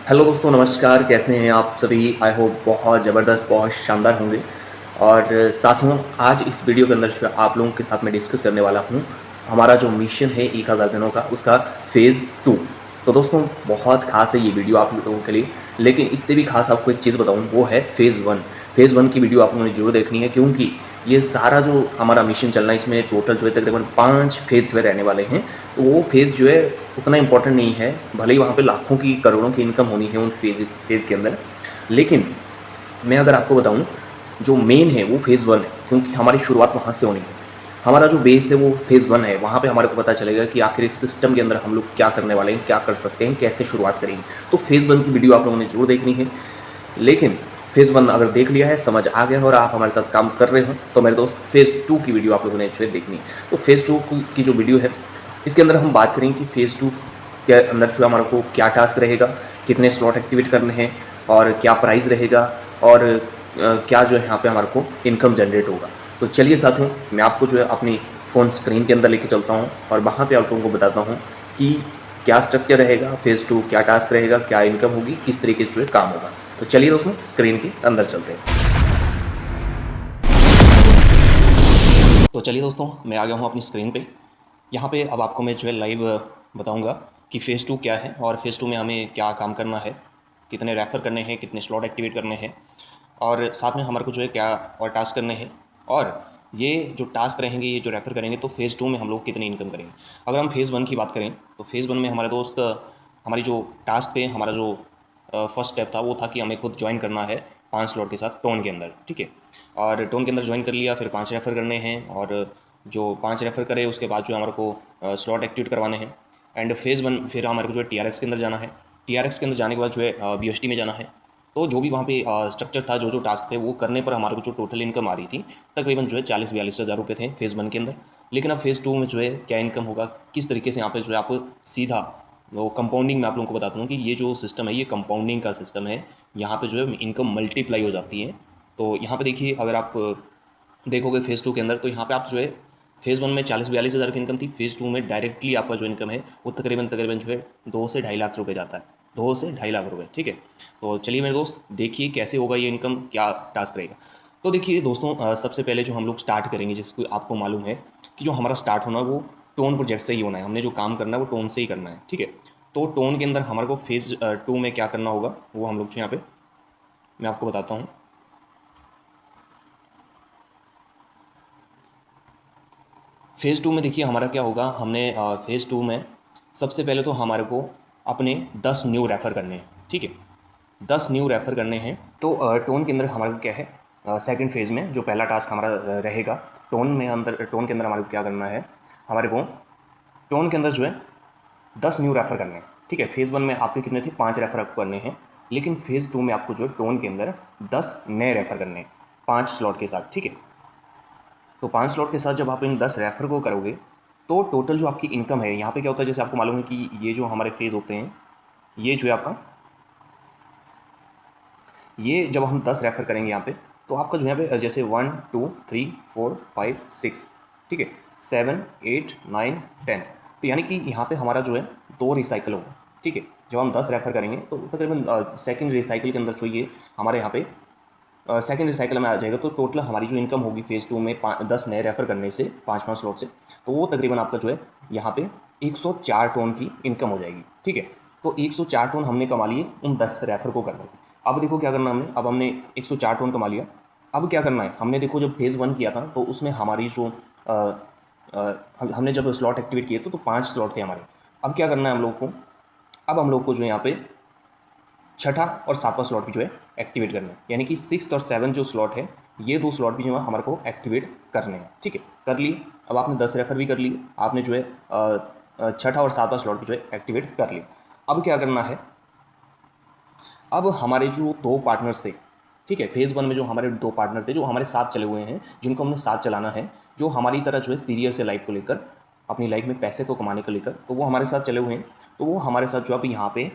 Hello दोस्तों, नमस्कार। कैसे हैं आप सभी? आई होप बहुत ज़बरदस्त, बहुत शानदार होंगे। और साथियों, आज इस वीडियो के अंदर जो है आप लोगों के साथ मैं डिस्कस करने वाला हूँ, हमारा जो मिशन है 1000 दिनों का, उसका फ़ेज़ 2। तो दोस्तों, बहुत ख़ास है ये वीडियो आप लोगों के लिए। लेकिन इससे भी ख़ास आपको एक चीज़ बताऊँ, वो है फ़ेज़ 1। फ़ेज़ 1 की वीडियो आप लोगों ने ज़रूर देखनी है, क्योंकि ये सारा जो हमारा मिशन चलना है, इसमें टोटल जो है तकरीबन 5 फ़ेज़ जो है रहने वाले हैं। तो वो फ़ेज़ जो है उतना इम्पोर्टेंट नहीं है, भले ही वहाँ पे लाखों की, करोड़ों की इनकम होनी है उन फ़ेज़ के अंदर। लेकिन मैं अगर आपको बताऊँ, जो मेन है वो फ़ेज़ 1 है, क्योंकि हमारी शुरुआत वहाँ से होनी है। हमारा जो बेस है वो फ़ेज़ 1 है, वहाँ पे हमारे को पता चलेगा कि आखिर इस सिस्टम के अंदर हम लोग क्या करने वाले हैं, क्या कर सकते हैं, कैसे शुरुआत करेंगे। तो फ़ेज़ 1 की वीडियो आप लोगों ने ज़रूर देखनी है। लेकिन फ़ेज़ 1 अगर देख लिया है, समझ आ गया है और आप हमारे साथ काम कर रहे हो, तो मेरे दोस्त फ़ेज़ 2 की वीडियो आप लोगों ने जो है देखनी है। तो फ़ेज़ 2 की जो वीडियो है, इसके अंदर हम बात करेंगे कि फ़ेज़ 2 के अंदर जो है हमारे को क्या टास्क रहेगा, कितने स्लॉट एक्टिवेट करने हैं और क्या प्राइस रहेगा, और क्या जो है यहाँ पे हमारे को इनकम जनरेट होगा। तो चलिए साथियों, मैं आपको जो है अपनी फ़ोन स्क्रीन के अंदर लेके चलता हूँ और वहाँ पे आप लोगों को बताता हूँ कि क्या स्ट्रक्चर रहेगा, फ़ेज़ 2 क्या टास्क रहेगा, क्या इनकम होगी, किस तरीके से जो है काम होगा। तो चलिए दोस्तों, स्क्रीन के अंदर चलते हैं। तो चलिए दोस्तों, मैं आ गया हूँ अपनी स्क्रीन पे। यहाँ पे अब आपको मैं जो है लाइव बताऊँगा कि फ़ेज़ 2 क्या है और फ़ेज़ 2 में हमें क्या काम करना है, कितने रेफ़र करने हैं, कितने स्लॉट एक्टिवेट करने हैं, और साथ में हमारे को जो है क्या और टास्क करने हैं, और ये जो टास्क रहेंगे, ये जो रेफ़र करेंगे, तो फ़ेज़ 2 में हम लोग कितनी इनकम करेंगे। अगर हम फ़ेज़ 1 की बात करें, तो फ़ेज़ 1 में हमारे दोस्त, हमारी जो टास्क थे, हमारा जो फर्स्ट स्टेप था, वो था कि हमें खुद ज्वाइन करना है 5 स्लॉट के साथ टोन के अंदर, ठीक है। और टोन के अंदर ज्वाइन कर लिया, फिर 5 रेफ़र करने हैं, और जो 5 रेफ़र करे उसके बाद जो हमारे को स्लॉट एक्टिवेट करवाने हैं। एंड फ़ेज़ 1 फिर हमारे को जो है टीआरएक्स के अंदर जाना है। टीआरएक्स के अंदर जाने के बाद जो है बीएसटी में जाना है। तो जो भी वहाँ पे स्ट्रक्चर था, जो टास्क थे, वो करने पर हमारे को जो टोटल इनकम आ रही थी, तकरीबन जो है 40-42 हज़ार रुपये थे फ़ेज़ 1 के अंदर। लेकिन अब फ़ेज़ 2 में जो है क्या इनकम होगा, किस तरीके से यहाँ पे जो है आप सीधा वो कंपाउंडिंग में आप लोगों को बताता हूँ कि ये जो सिस्टम है, ये कंपाउंडिंग का सिस्टम है। यहाँ पे जो है इनकम मल्टीप्लाई हो जाती है। तो यहाँ पे देखिए, अगर आप देखोगे फ़ेज़ 2 के अंदर, तो यहाँ पे आप जो है फ़ेज़ 1 में 40-42 हज़ार की इनकम थी, फ़ेज़ 2 में डायरेक्टली आपका जो इनकम है वो तकरीबन तकरीबन जो है 2 से ढाई लाख रुपए जाता है। 2 से ढाई लाख रुपए, ठीक है। तो चलिए मेरे दोस्त, देखिए कैसे होगा ये इनकम, क्या टास्क रहेगा। तो देखिए दोस्तों, सबसे पहले जो हम लोग स्टार्ट करेंगे, जिसको आपको मालूम है कि जो हमारा स्टार्ट होना है वो टोन प्रोजेक्ट से ही होना है। हमने जो काम करना है वो टोन से ही करना है, ठीक है। तो टोन के अंदर हमारे को फ़ेज़ 2 में क्या करना होगा, वो हम लोग जो यहाँ पे मैं आपको बताता हूँ। फ़ेज़ 2 में देखिए हमारा क्या होगा, हमने फ़ेज़ 2 में सबसे पहले तो हमारे को अपने 10 न्यू रेफ़र करने हैं, ठीक है। 10 न्यू रेफ़र करने हैं। तो टोन के अंदर हमारे को क्या है, सेकंड फ़ेज़ में जो पहला टास्क हमारा रहेगा, टोन के अंदर हमारे को क्या करना है, हमारे को टोन के अंदर जो है 10 न्यू रेफ़र करने हैं, ठीक है। फ़ेज़ 1 में आपके कितने थे, 5 रेफ़र आपको करने हैं। लेकिन फ़ेज़ 2 में आपको जो है टोन के अंदर 10 नए रेफ़र करने हैं, 5 स्लॉट के साथ, ठीक है। तो 5 स्लॉट के साथ जब आप इन 10 रेफ़र को करोगे, तो टोटल जो आपकी इनकम है, यहाँ पे क्या होता है, जैसे आपको मालूम है कि ये जो हमारे फ़ेज़ होते हैं, ये जो है आपका, ये जब हम 10 रेफ़र करेंगे यहाँ पे, तो आपका जो यहाँ पे जैसे 1 2 3 4 5 6, ठीक है, 7 8 9 10, तो यानी कि यहाँ पे हमारा जो है 2 रिसाइकिल होगा, ठीक है। जब हम 10 रेफ़र करेंगे, तो तकरीबन सेकंड रिसाइकिल के अंदर जो ये हमारे यहाँ पे सेकंड रिसाइकिल में आ जाएगा, तो टोटल हमारी जो इनकम होगी फ़ेज़ 2 में 10 नए रेफ़र करने से, 5-5 स्लॉट से, तो वो तकरीबन आपका जो है यहाँ पे 104 टोन की इनकम हो जाएगी, ठीक है। तो 104 टोन हमने कमा लिए उन 10 रेफ़र को करने के। अब देखो क्या करना हमने, अब हमने 104 टोन कमा लिया। अब क्या करना है, हमने देखो जब फ़ेज़ 1 किया था, तो उसमें हमारी जो हमने जब स्लॉट एक्टिवेट किए, तो 5 स्लॉट थे हमारे। अब क्या करना है हम लोग को, अब हम लोग को जो है यहाँ पे छठा और सातवां स्लॉट भी जो है एक्टिवेट करना है, यानी कि 6th और 7th जो स्लॉट है, ये 2 स्लॉट भी जो है हमारे को एक्टिवेट करने हैं, ठीक है। कर लिए। अब आपने 10 रेफ़र भी कर लिए, आपने जो है छठा और सातवां स्लॉट भी जो है एक्टिवेट कर लिया। अब क्या करना है, अब हमारे जो 2 पार्टनर्स थे, ठीक है, फ़ेज़ 1 में जो हमारे 2 पार्टनर थे, जो हमारे साथ चले हुए हैं, जिनको हमने साथ चलाना है, जो हमारी तरह जो है सीरियस है लाइफ़ को लेकर, अपनी लाइफ़ में पैसे को कमाने को लेकर, तो वो हमारे साथ चले हुए हैं। तो वो हमारे साथ जो अब यहाँ पे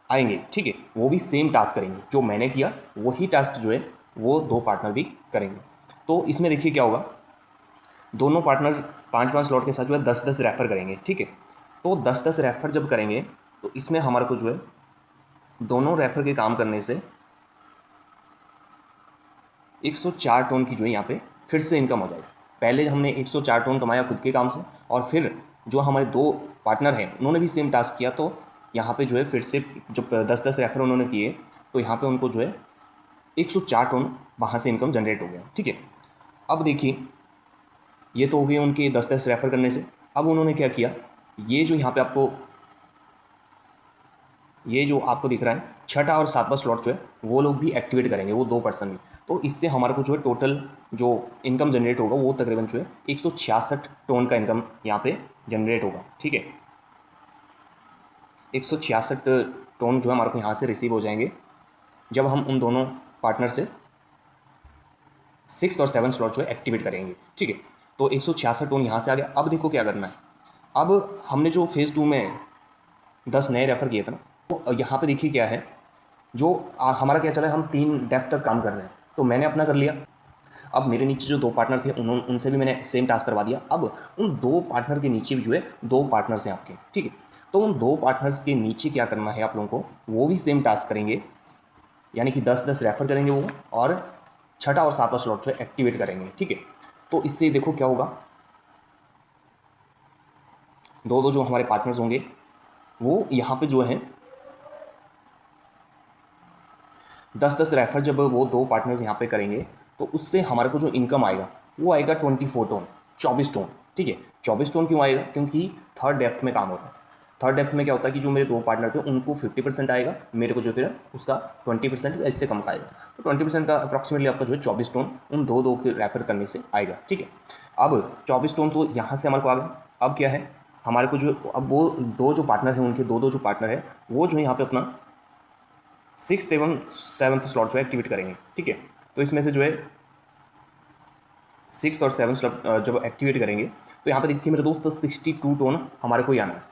आएँगे, ठीक है, वो भी सेम टास्क करेंगे, जो मैंने किया वही टास्क जो है वो 2 पार्टनर भी करेंगे। तो इसमें देखिए क्या होगा, दोनों पार्टनर 5-5 स्लॉट के साथ जो है 10-10 रेफ़र करेंगे, ठीक है। तो 10-10 रेफ़र जब करेंगे, तो इसमें हमारे को जो है दोनों रेफर के काम करने से 104 टोन की जो है यहाँ पे फिर से इनकम हो जाएगी। पहले हमने 104 टोन कमाया खुद के काम से, और फिर जो हमारे दो पार्टनर हैं उन्होंने भी सेम टास्क किया, तो यहाँ पे जो है फिर से जो 10-10 रेफर उन्होंने किए, तो यहाँ पे उनको जो है 104 टोन वहाँ से इनकम जनरेट हो गया। ठीक है, अब देखिए ये तो हो गए उनके 10-10 रेफर करने से। अब उन्होंने क्या किया, ये जो यहाँ पे आपको ये जो आपको दिख रहा है छठा और सातवां स्लॉट जो है वो लोग भी एक्टिवेट करेंगे, वो 2 पर्सन भी। तो इससे हमारे को जो है टोटल जो इनकम जनरेट होगा वो तकरीबन जो है 166 टोन का इनकम यहाँ पे जनरेट होगा। ठीक है, 166 टोन जो है हमारे को यहाँ से रिसीव हो जाएंगे जब हम उन दोनों पार्टनर से 6 और 7 स्लॉट जो है एक्टिवेट करेंगे। ठीक है, तो 166 टोन यहाँ से आ गया। अब देखो क्या करना है, अब हमने जो फेज़ 2 में 10 नए रेफ़र किए थे ना, तो यहाँ पे देखिए क्या है, जो हमारा क्या चला है, हम 3 डेफ तक काम कर रहे हैं, तो मैंने अपना कर लिया। अब मेरे नीचे जो 2 पार्टनर थे उनसे भी मैंने सेम टास्क करवा दिया। अब उन 2 पार्टनर के नीचे भी जो है 2 पार्टनर्स हैं आपके। ठीक है, तो उन 2 पार्टनर्स के नीचे क्या करना है आप लोगों को, वो भी सेम टास्क करेंगे, यानी कि 10-10 रेफ़र करेंगे वो, और छठा और सातवां स्लॉट जो है एक्टिवेट करेंगे। ठीक है, तो इससे देखो क्या होगा, दो जो हमारे पार्टनर्स होंगे वो यहाँ पे जो है 10-10 रेफ़र जब वो 2 पार्टनर्स यहाँ पे करेंगे, तो उससे हमारे को जो इनकम आएगा वो आएगा 24 टोन, 24 टोन। ठीक है, 24 टोन क्यों आएगा, क्योंकि थर्ड डेप्थ में काम होता है। थर्ड डेप्थ में क्या होता है कि जो मेरे 2 पार्टनर थे उनको 50% आएगा, मेरे को जो फिर उसका 20% इससे कम का आएगा। तो 20% का अप्रॉक्सीमेटली आपका जो है 24 टोन उन दो के रेफ़र करने से आएगा। ठीक है, अब 24 टोन तो यहाँ से हमारे को आ गया। अब क्या है हमारे को जो, अब वो 2 जो पार्टनर हैं उनके 2 जो पार्टनर है वो जो यहाँ पे अपना 6th एवं 7th स्लॉट जो है एक्टिवेट करेंगे। ठीक है, तो इसमें से जो है 6th और 7th स्लॉट जब एक्टिवेट करेंगे, तो यहाँ पे देखिए मेरे दोस्त 62 टोन हमारे को ही आना है।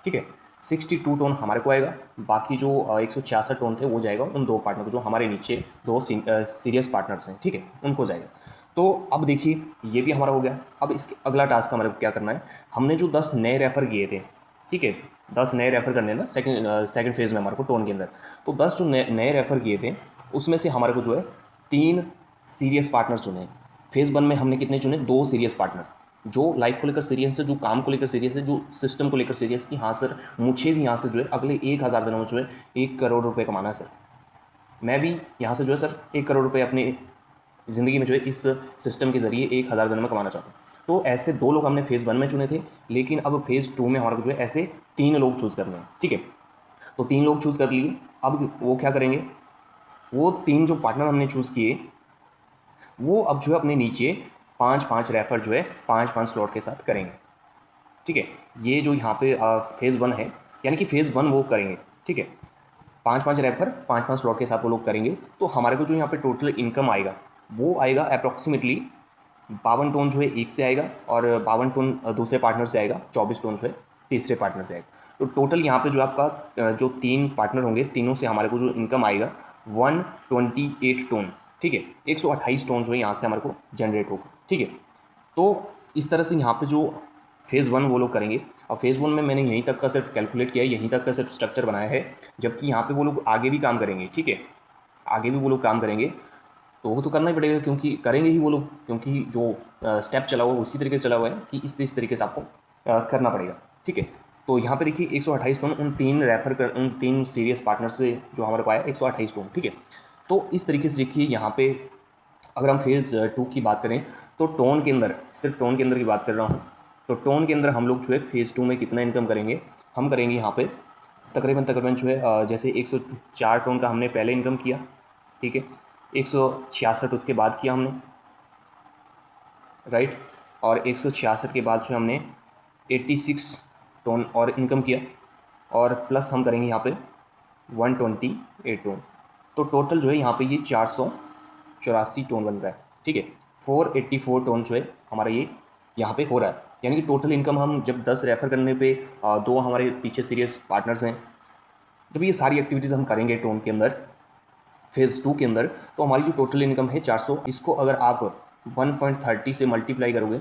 ठीक है, 62 टोन हमारे को आएगा, बाकी जो 166 टोन थे वो जाएगा उन 2 पार्टनर को, जो हमारे नीचे 2 सीरियस पार्टनर्स हैं। ठीक है, उनको जाएगा। तो अब देखिए ये भी हमारा हो गया। अब इसके अगला टास्क हमारे को क्या करना है, हमने जो 10 नए रेफ़र किए थे, ठीक है, 10 नए रेफ़र करने ना सेकंड फेज़ में हमारे को टोन के अंदर, तो 10 जो नए रेफ़र किए थे उसमें से हमारे को जो है 3 सीरियस पार्टनर चुने। फेज़ 1 में हमने कितने चुने, 2 सीरियस पार्टनर, जो लाइफ को लेकर सीरियस है, जो काम को लेकर सीरियस है, जो सिस्टम को लेकर सीरियस कि हाँ सर मुझे भी यहाँ से जो है अगले 1000 दिनों में जो है 1 करोड़ रुपये कमाना है सर, मैं भी यहाँ से जो है सर 1 करोड़ रुपये अपनी ज़िंदगी में जो है इस सिस्टम के ज़रिए 1000 दिनों में कमाना चाहता हूँ। तो ऐसे 2 लोग हमने फेज़ 1 में चुने थे, लेकिन अब फेज़ 2 में हमारे को जो है ऐसे 3 लोग चूज़ करने हैं। ठीक है, तो 3 लोग चूज़ कर लिए। अब वो क्या करेंगे, वो 3 जो पार्टनर हमने चूज़ किए वो अब जो है अपने नीचे 5-5 रेफ़र जो है 5-5 स्लॉट के साथ करेंगे। ठीक है, ये जो यहाँ पे फेज़ 1 है, यानी कि फेज़ 1 वो करेंगे। ठीक है, 5-5 रेफ़र 5-5 स्लॉट के साथ वो लोग करेंगे, तो हमारे को जो यहाँ पे टोटल इनकम आएगा वो आएगा अप्रॉक्सीमेटली 52 टोन जो है एक से आएगा, और 52 टोन दूसरे पार्टनर से आएगा, 24 टोन जो है तीसरे पार्टनर से आएगा। तो टोटल यहाँ पे जो आपका जो 3 पार्टनर होंगे, तीनों से हमारे को जो इनकम आएगा 128 टोन। ठीक है, 128 टोन जो है यहाँ से हमारे को जनरेट होगा। ठीक है, तो इस तरह से यहाँ पे जो फेज़ 1 वो लोग करेंगे। और फेज़ 1 में मैंने यहीं तक का सिर्फ कैलकुलेट किया है, यहीं तक का सिर्फ स्ट्रक्चर बनाया है, जबकि यहाँ पे वो लोग आगे भी काम करेंगे। ठीक है, आगे भी वो लोग काम करेंगे, तो वो तो करना ही पड़ेगा, क्योंकि करेंगे ही वो लोग, क्योंकि जो स्टेप चला हुआ है उसी तरीके से चला हुआ है कि इस तरीके से आपको करना पड़ेगा। ठीक है, तो यहाँ पे देखिए 128 टोन उन 3 सीरियस पार्टनर से जो हमारे को आया 128 टोन। ठीक है, तो इस तरीके से देखिए यहाँ पे अगर हम फेज़ 2 की बात करें, तो टोन के अंदर, सिर्फ टोन के अंदर की बात कर रहा हूँ, तो टोन के अंदर हम लोग जो है फेज़ 2 में कितना इनकम करेंगे, हम करेंगे यहाँ पे तकरीबन जो है जैसे 104 टोन का हमने पहले इनकम किया। ठीक है, 166 उसके बाद किया हमने, राइट, और 166 के बाद जो हमने 86 टोन और इनकम किया, और प्लस हम करेंगे यहाँ पे 128 टोन, तो टोटल जो है यहाँ पे ये 484 टोन बन रहा है। ठीक है, 484 टोन जो है हमारा ये यहाँ पे हो रहा है, यानी कि टोटल इनकम हम जब 10 रेफ़र करने पे 2 हमारे पीछे सीरियस पार्टनर्स हैं, जब ये सारी एक्टिविटीज़ हम करेंगे टोन के अंदर फेज़ 2 के अंदर, तो हमारी जो टोटल इनकम है 400, इसको अगर आप 1.30 से मल्टीप्लाई करोगे,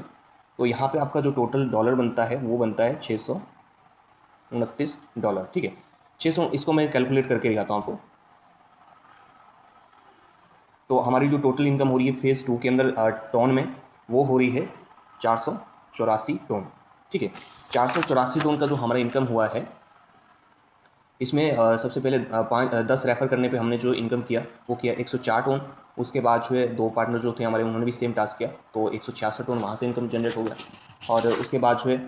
तो यहाँ पे आपका जो टोटल डॉलर बनता है वो बनता है $629। ठीक है, 600, इसको मैं कैलकुलेट करके दिखाता हूँ आपको। तो हमारी जो टोटल इनकम हो रही है फेज़ 2 के अंदर टोन में, वो हो रही है 484 टोन। ठीक है, 484 टोन का जो हमारा इनकम हुआ है, इसमें सबसे पहले 10 रेफ़र करने पे हमने जो इनकम किया वो किया 104 टोन। उसके बाद जो है 2 पार्टनर जो थे हमारे, उन्होंने भी सेम टास्क किया, तो 166 टोन वहाँ से इनकम जनरेट हो गया। और उसके बाद जो है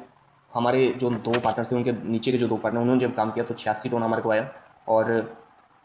हमारे जो 2 पार्टनर थे, उनके नीचे के जो 2 पार्टनर, उन्होंने जब काम किया तो 86 टोन हमारे को आया। और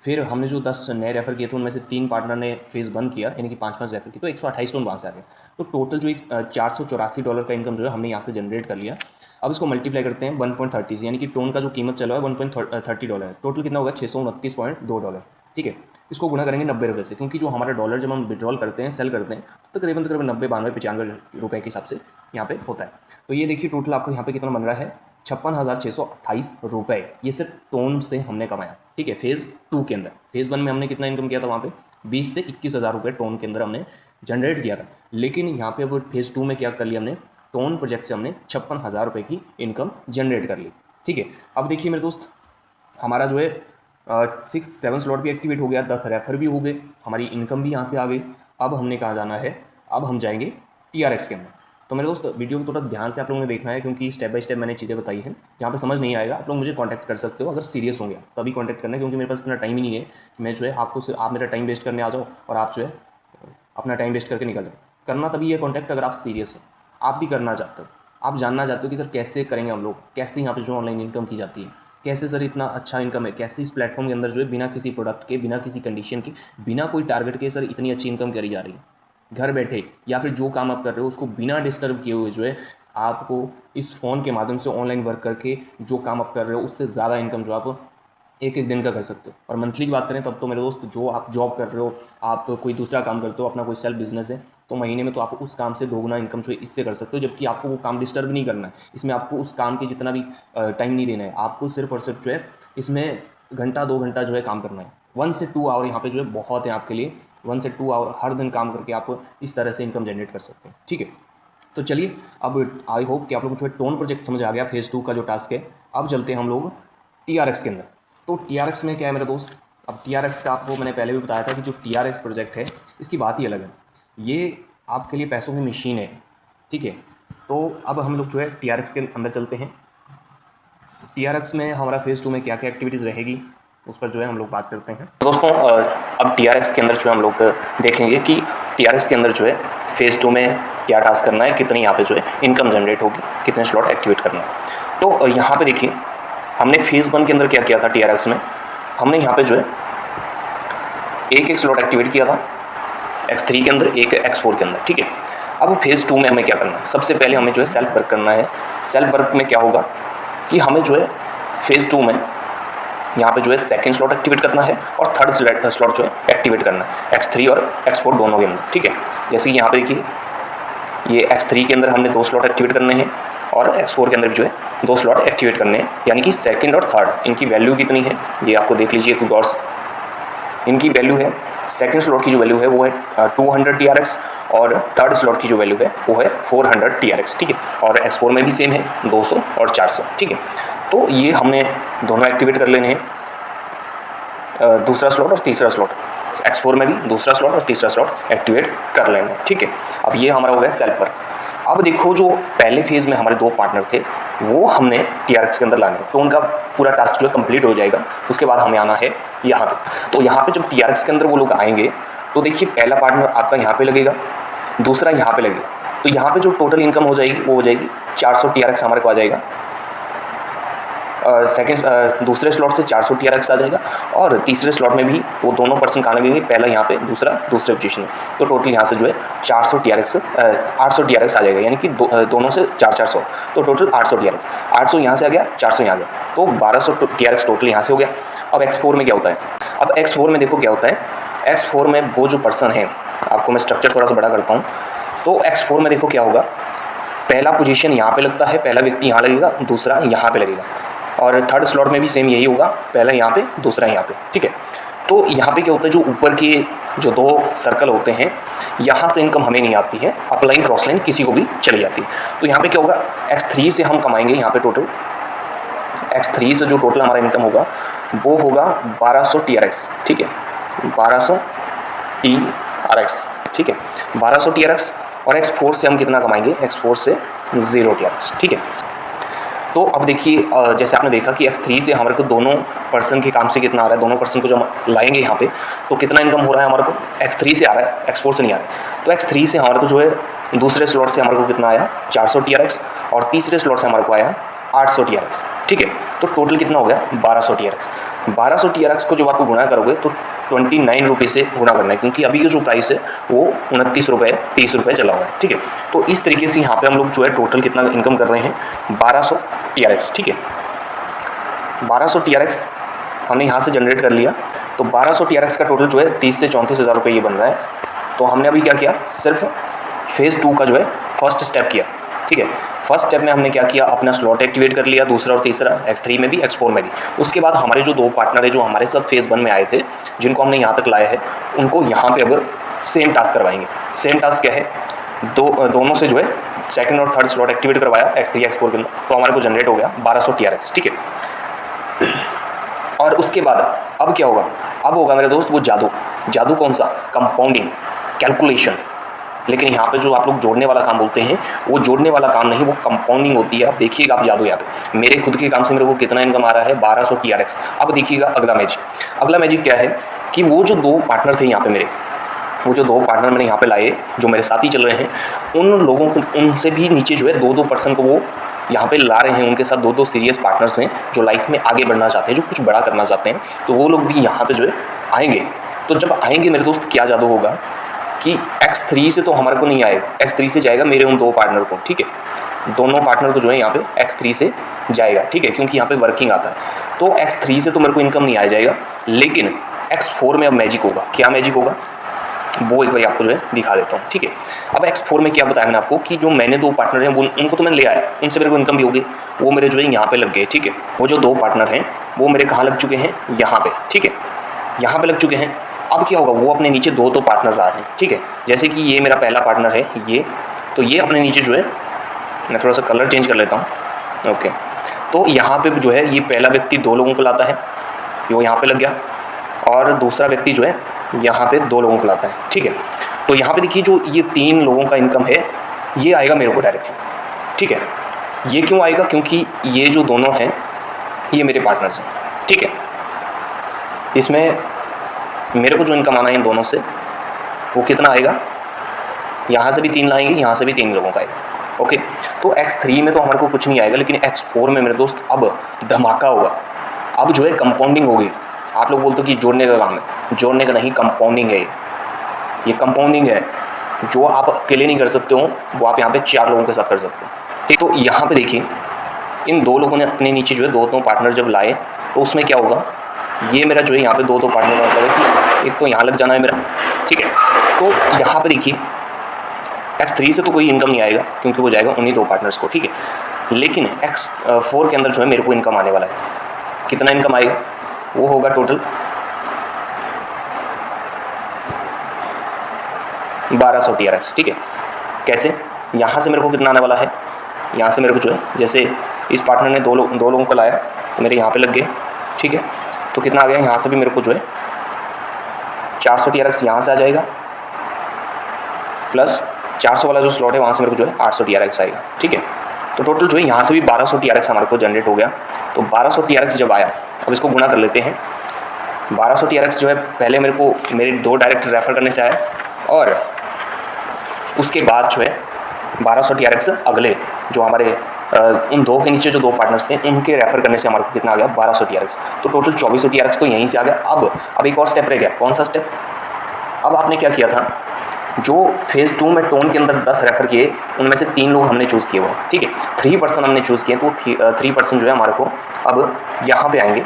फिर हमने जो 10 नए रेफ़र किए थे, उनमें से 3 पार्टनर ने फेज़ बंद किया, यानी कि 5-5 रेफ़र किए, तो 128 टोन वहाँ से आ गया। तो टोटल जो $484 का इनकम जो है हमने यहाँ से जनरेट कर लिया। अब इसको मल्टीप्लाई करते हैं 1.30 से, यानी कि टोन का जो कीमत चला है $1.30 है। टोटल कितना होगा $629.2। ठीक है, इसको गुणा करेंगे 90 रुपये से, क्योंकि जो हमारा डॉलर जब हम विड्रॉल करते हैं, सेल करते हैं, तो तकरीबन 90, 92, 95 रुपये के हिसाब से यहाँ पे होता है। तो ये देखिए टोटल आपको यहाँ पे कितना बन रहा है, 56,628 रुपये। ये सिर्फ टोन से हमने कमाया। ठीक है, फेज़ 2 के अंदर। फेज़ 1 में हमने कितना इनकम किया था, वहाँ पे 20 से 21,000 रुपये टोन के अंदर हमने जनरेट किया था। लेकिन यहाँ पे अब फेज़ 2 में क्या कर लिया हमने, टोन प्रोजेक्ट से हमने 56,000 रुपये की इनकम जनरेट कर ली। ठीक है, अब देखिए मेरे दोस्त, हमारा जो है 6-7 स्लॉट भी एक्टिवेट हो गया, 10 रेफर भी हो गए, हमारी इनकम भी यहाँ से आ गई। अब हमने कहाँ जाना है, अब हम जाएंगे TRX के अंदर। तो मेरे दोस्त वीडियो को थोड़ा ध्यान से आप लोगों ने देखना है, क्योंकि स्टेप बाय स्टेप मैंने चीज़ें बताई हैं। जहाँ पे समझ नहीं आएगा आप लोग मुझे कांटेक्ट कर सकते हो, अगर सीरियस होंगे तभी कांटेक्ट करना है, क्योंकि मेरे पास इतना टाइम ही नहीं है कि मैं जो है आपको आप मेरा टाइम वेस्ट करने आ जाओ और आप जो है अपना टाइम वेस्ट करके निकल जाओ। करना तभी है कांटेक्ट अगर आप सीरियस हो, आप भी करना चाहते हो, आप जानना चाहते हो कि सर कैसे करेंगे हम लोग, कैसे यहाँ पे जो ऑनलाइन इनकम की जाती है, कैसे सर इतना अच्छा इनकम है, कैसे इस प्लेटफॉर्म के अंदर जो है बिना किसी प्रोडक्ट के, बिना किसी कंडीशन के, बिना कोई टारगेट के सर इतनी अच्छी इनकम करी जा रही है घर बैठे, या फिर जो काम आप कर रहे हो उसको बिना डिस्टर्ब किए हुए जो है आपको इस फ़ोन के माध्यम से ऑनलाइन वर्क करके जो काम आप कर रहे हो उससे ज़्यादा इनकम जो आप एक एक दिन का कर सकते हो। और मंथली की बात करें तब तो मेरे दोस्त, जो आप जॉब कर रहे हो, आप कोई दूसरा काम करते हो, अपना कोई सेल्फ बिजनेस है, तो महीने में तो आप उस काम से दोगुना इनकम जो है इससे कर सकते हो, जबकि आपको वो काम डिस्टर्ब नहीं करना है। इसमें आपको उस काम के जितना भी टाइम नहीं देना है, आपको सिर्फ और सिर्फ जो है इसमें घंटा 2 घंटा जो है काम करना है। 1 से 2 आवर यहाँ पे जो है बहुत है आपके लिए। 1 से 2 आवर हर दिन काम करके आप इस तरह से इनकम जनरेट कर सकते हैं। ठीक है, तो चलिए, अब आई होप कि आप लोगों को जो है टोन प्रोजेक्ट समझ आ गया, फेज़ 2 का जो टास्क है। अब चलते हैं हम लोग TRX के अंदर। तो TRX में क्या है मेरे दोस्त, अब TRX का आपको मैंने पहले भी बताया था कि जो TRX प्रोजेक्ट है इसकी बात ही अलग है। ये आपके लिए पैसों की मशीन है। ठीक है, तो अब हम लोग जो है TRX के अंदर चलते हैं। TRX में हमारा फेज़ 2 में क्या क्या एक्टिविटीज़ रहेगी उस पर जो है हम लोग बात करते हैं। दोस्तों अब TRX के अंदर जो है हम लोग देखेंगे कि TRX के अंदर जो है फेज़ 2 में क्या टास्क करना है, कितनी यहाँ पे जो है इनकम जनरेट होगी, कितने स्लॉट एक्टिवेट करना है। तो यहाँ पे देखिए हमने फेज़ 1 के अंदर क्या किया था, TRX में हमने यहाँ पे जो है एक स्लॉट एक्टिवेट किया था, X3 के अंदर, एक X4 के अंदर। ठीक है, अब फेज़ 2 में हमें क्या करना है, सबसे पहले हमें जो है सेल्फ वर्क करना है। सेल्फ वर्क में क्या होगा कि हमें जो है फेज़ 2 में यहाँ पे जो है सेकंड स्लॉट एक्टिवेट करना है और थर्ड स्लॉट जो है एक्टिवेट करना है, X3 और X4 दोनों के अंदर। ठीक है, जैसे कि यहाँ पे देखिए ये X3 के अंदर हमने 2 स्लॉट एक्टिवेट करने हैं और X4 के अंदर भी जो है 2 स्लॉट एक्टिवेट करने हैं, यानी कि सेकंड और थर्ड। इनकी वैल्यू कितनी है ये आपको देख लीजिए कुछ गौर से। इनकी वैल्यू है, सेकंड स्लॉट की जो वैल्यू है वो है 200 TRX और थर्ड स्लॉट की जो वैल्यू है वो है 400 TRX। ठीक है, और X4 में भी सेम है 200 और 400। ठीक है, तो ये हमने दोनों एक्टिवेट कर लेने हैं, दूसरा स्लॉट और तीसरा स्लॉट। X4 में भी दूसरा स्लॉट और तीसरा स्लॉट एक्टिवेट कर लेंगे। ठीक है, अब ये हमारा हो गया सेल्फ वर्क। अब देखो जो पहले फेज़ में हमारे 2 पार्टनर थे वो हमने TRX के अंदर लाने, तो उनका पूरा टास्क जो है कंप्लीट हो जाएगा। उसके बाद हमें आना है यहाँ पे। तो यहाँ पे जब TRX के अंदर वो लोग आएंगे तो देखिए पहला पार्टनर आपका यहाँ पे लगेगा, दूसरा यहाँ पे लगेगा। तो यहाँ पे जो टोटल इनकम हो जाएगी वो हो जाएगी 400 TRX हमारे को आ जाएगा। दूसरे स्लॉट से 400 TRX आ जाएगा और तीसरे स्लॉट में भी वो दोनों पर्सन कहाँ लगेंगे, पहला यहाँ पे, दूसरा दूसरे पोजीशन में। तो टोटल यहाँ से जो है 400 TRX 800 TRX आ जाएगा, यानी कि दोनों से 400, तो टोटल 800 TRX। 800 यहाँ से आ गया, 400 यहाँ आ गया, तो 1200 TRX टोटल यहाँ से हो गया। अब X4 में क्या होता है, अब X4 में देखो क्या होता है। X4 में वो जो पर्सन है, आपको मैं स्ट्रक्चर थोड़ा सा बड़ा करता हूँ। तो X4 में देखो क्या होगा, पहला पोजीशन यहाँ पे लगता है, पहला व्यक्ति यहाँ लगेगा, दूसरा यहाँ पे लगेगा। और थर्ड स्लॉट में भी सेम यही होगा, पहला यहाँ पे, दूसरा यहाँ पे। ठीक है, तो यहाँ पे क्या होता है, जो ऊपर के जो 2 सर्कल होते हैं यहाँ से इनकम हमें नहीं आती है, अपलाइन क्रॉस लाइन किसी को भी चली जाती है। तो यहाँ पे क्या होगा, X3 से हम कमाएंगे यहाँ पे टोटल, X3 से जो टोटल हमारा इनकम होगा वो होगा 1200 TRX, ठीक है, 1200 TRX, ठीक है, 1200 TRX। और X4 से हम कितना कमाएंगे, X4 से 0 TRX, ठीक है। तो अब देखिए जैसे आपने देखा कि X3 से हमारे को दोनों पर्सन के काम से कितना आ रहा है, दोनों पर्सन को जो हम लाएंगे यहाँ पे तो कितना इनकम हो रहा है हमारे को, X3 से आ रहा है, X4 से नहीं आ रहा है। तो X3 से हमारे को जो है दूसरे स्लॉट से हमारे को कितना आया 400 TRX, और तीसरे स्लॉट से हमारे को आया 800 TRX, ठीक है। तो टोटल कितना हो गया 1200 TRX। 1200 TRX को जब आपको गुणा करोगे तो 29 रुपये से गुणा करना है, क्योंकि अभी का जो प्राइस है वो 29 रुपये 30 रुपये चला हुआ है, ठीक है। तो इस तरीके से यहाँ पे हम लोग जो है टोटल कितना इनकम कर रहे हैं 1200 TRX, ठीक है। 1200 TRX हमने यहाँ से जनरेट कर लिया, तो 1200 TRX का टोटल जो है 30 से 34 हज़ार रुपये ये बन रहा है। तो हमने अभी क्या किया, सिर्फ फेज़ 2 का जो है फर्स्ट स्टेप किया, ठीक है। फर्स्ट स्टेप में हमने क्या किया, अपना स्लॉट एक्टिवेट कर लिया, दूसरा और तीसरा, X3 में भी X4 में भी। उसके बाद हमारे जो दो पार्टनर है जो हमारे साथ फेज़ 1 में आए थे, जिनको हमने यहाँ तक लाया है, उनको यहाँ पे अब सेम टास्क करवाएंगे। सेम टास्क क्या है, दोनों से जो है सेकंड और थर्ड स्लॉट एक्टिवेट करवाया X3 X4 के अंदर, तो हमारे को जनरेट हो गया 1200 TRX, ठीक है। और उसके बाद अब क्या होगा, अब होगा मेरे दोस्त वो जादू कौन सा, कंपाउंडिंग, कैलकुलेशन। लेकिन यहाँ पे जो आप लोग जोड़ने वाला काम बोलते हैं, वो जोड़ने वाला काम नहीं, वो कंपाउंडिंग होती है। अब देखिएगा आप जादू यहाँ पे, मेरे खुद के काम से मेरे को कितना इनकम आ रहा है 1200 TRX। अब देखिएगा अगला मैजिक क्या है कि वो जो दो पार्टनर थे यहाँ पे मेरे, वो जो दो पार्टनर मैंने यहाँ पे लाए जो मेरे साथ ही चल रहे हैं, उन लोगों को, उनसे भी नीचे जो है दो पर्सन को वो यहाँ पे ला रहे हैं। उनके साथ दो सीरियस पार्टनर्स हैं जो लाइफ में आगे बढ़ना चाहते हैं, जो कुछ बड़ा करना चाहते हैं, तो वो लोग भी यहाँ पे जो है आएंगे। तो जब आएंगे मेरे दोस्त, क्या जादू होगा कि X3 से तो हमारे को नहीं आएगा, X3 से जाएगा मेरे उन दो पार्टनर को, ठीक है। दोनों पार्टनर को जो है यहाँ पे X3 से जाएगा, ठीक है, क्योंकि यहाँ पे वर्किंग आता है। तो X3 से तो मेरे को इनकम नहीं आ जाएगा, लेकिन X4 में अब मैजिक होगा। क्या मैजिक होगा वो एक बार आपको जो है दिखा देता हूँ, ठीक है। अब X4 में क्या बताया मैंने आपको कि जो मैंने दो पार्टनर हैं वो, उनको तो मैंने ले आया, उनसे मेरे को इनकम भी होगी, वो मेरे जो है यहाँ पे लग गए, ठीक है। वो जो दो पार्टनर हैं वो मेरे कहाँ लग चुके हैं, यहाँ पे, ठीक है, यहाँ पे लग चुके हैं। अब क्या होगा, वो अपने नीचे दो पार्टनर ला रहे हैं, ठीक है। जैसे कि ये मेरा पहला पार्टनर है ये, तो ये अपने नीचे जो है, मैं थोड़ा सा कलर चेंज कर लेता हूँ, ओके। तो यहाँ पे जो है ये पहला व्यक्ति दो लोगों को लाता है, वो यहाँ पे लग गया, और दूसरा व्यक्ति जो है यहाँ पे दो लोगों को लाता है, ठीक है। तो यहाँ पे देखिए जो ये तीन लोगों का इनकम है ये आएगा मेरे को डायरेक्टली, ठीक है। ये क्यों आएगा, क्योंकि ये जो दोनों हैं ये मेरे पार्टनर्स हैं, ठीक है। इसमें मेरे को जो इनकम आना है इन दोनों से वो कितना आएगा, यहाँ से भी तीन लाएंगे, यहाँ से भी तीन लोगों का आएगा, ओके। तो X3 में तो हमारे को कुछ नहीं आएगा, लेकिन X4 में मेरे दोस्त अब धमाका होगा। अब जो है कंपाउंडिंग होगी। आप लोग बोलते हो कि जोड़ने का काम है, जोड़ने का नहीं, कंपाउंडिंग है ये कंपाउंडिंग है। जो आप अकेले नहीं कर सकते हो वो आप यहाँ पे चार लोगों के साथ कर सकते हो, ठीक। तो यहाँ पे देखिए इन दो लोगों ने अपने नीचे जो है दो पार्टनर जब लाए, तो उसमें क्या होगा, ये मेरा जो है यहाँ पे दो पार्टनर का मतलब है कि एक तो यहाँ लग जाना है मेरा, ठीक है। तो यहाँ पे देखिए X3 से तो कोई इनकम नहीं आएगा क्योंकि वो जाएगा उन्हीं दो पार्टनर्स को, ठीक है। लेकिन X4 के अंदर जो है मेरे को इनकम आने वाला है। कितना इनकम आएगा, वो होगा टोटल 1200 TRX, ठीक है। कैसे, यहाँ से मेरे को कितना आने वाला है, यहाँ से मेरे को जो है, जैसे इस पार्टनर ने दो लोगों को लाया तो मेरे यहाँ पे लग गए, ठीक है। तो कितना आ गया, यहाँ से भी मेरे को जो है 400 TRX यहाँ से आ जाएगा, प्लस 400 वाला जो स्लॉट है वहाँ से मेरे को जो है 800 TRX आएगा, ठीक है। तो टोटल जो है यहाँ से भी 1200 TRX हमारे को जनरेट हो गया। तो 1200 TRX जब आया, अब इसको गुणा कर लेते हैं। 1200 TRX जो है पहले मेरे को मेरे दो डायरेक्ट रेफ़र करने से आया, और उसके बाद जो है 1200 TRX अगले जो हमारे उन दो के नीचे जो दो पार्टनर्स थे उनके रेफ़र करने से हमारे को कितना आ गया 1200 TRX। तो टोटल 2400 TRX तो यहीं से आ गया। अब एक और स्टेप रह गया, कौन सा स्टेप, अब आपने क्या किया था, जो फेज़ 2 में टोन के अंदर 10 रेफ़र किए उनमें से 3 लोग हमने चूज़ किए हुए, ठीक है। 3 पर्सन हमने चूज़ किए, तो 3 पर्सन जो है हमारे को अब यहाँ पे आएंगे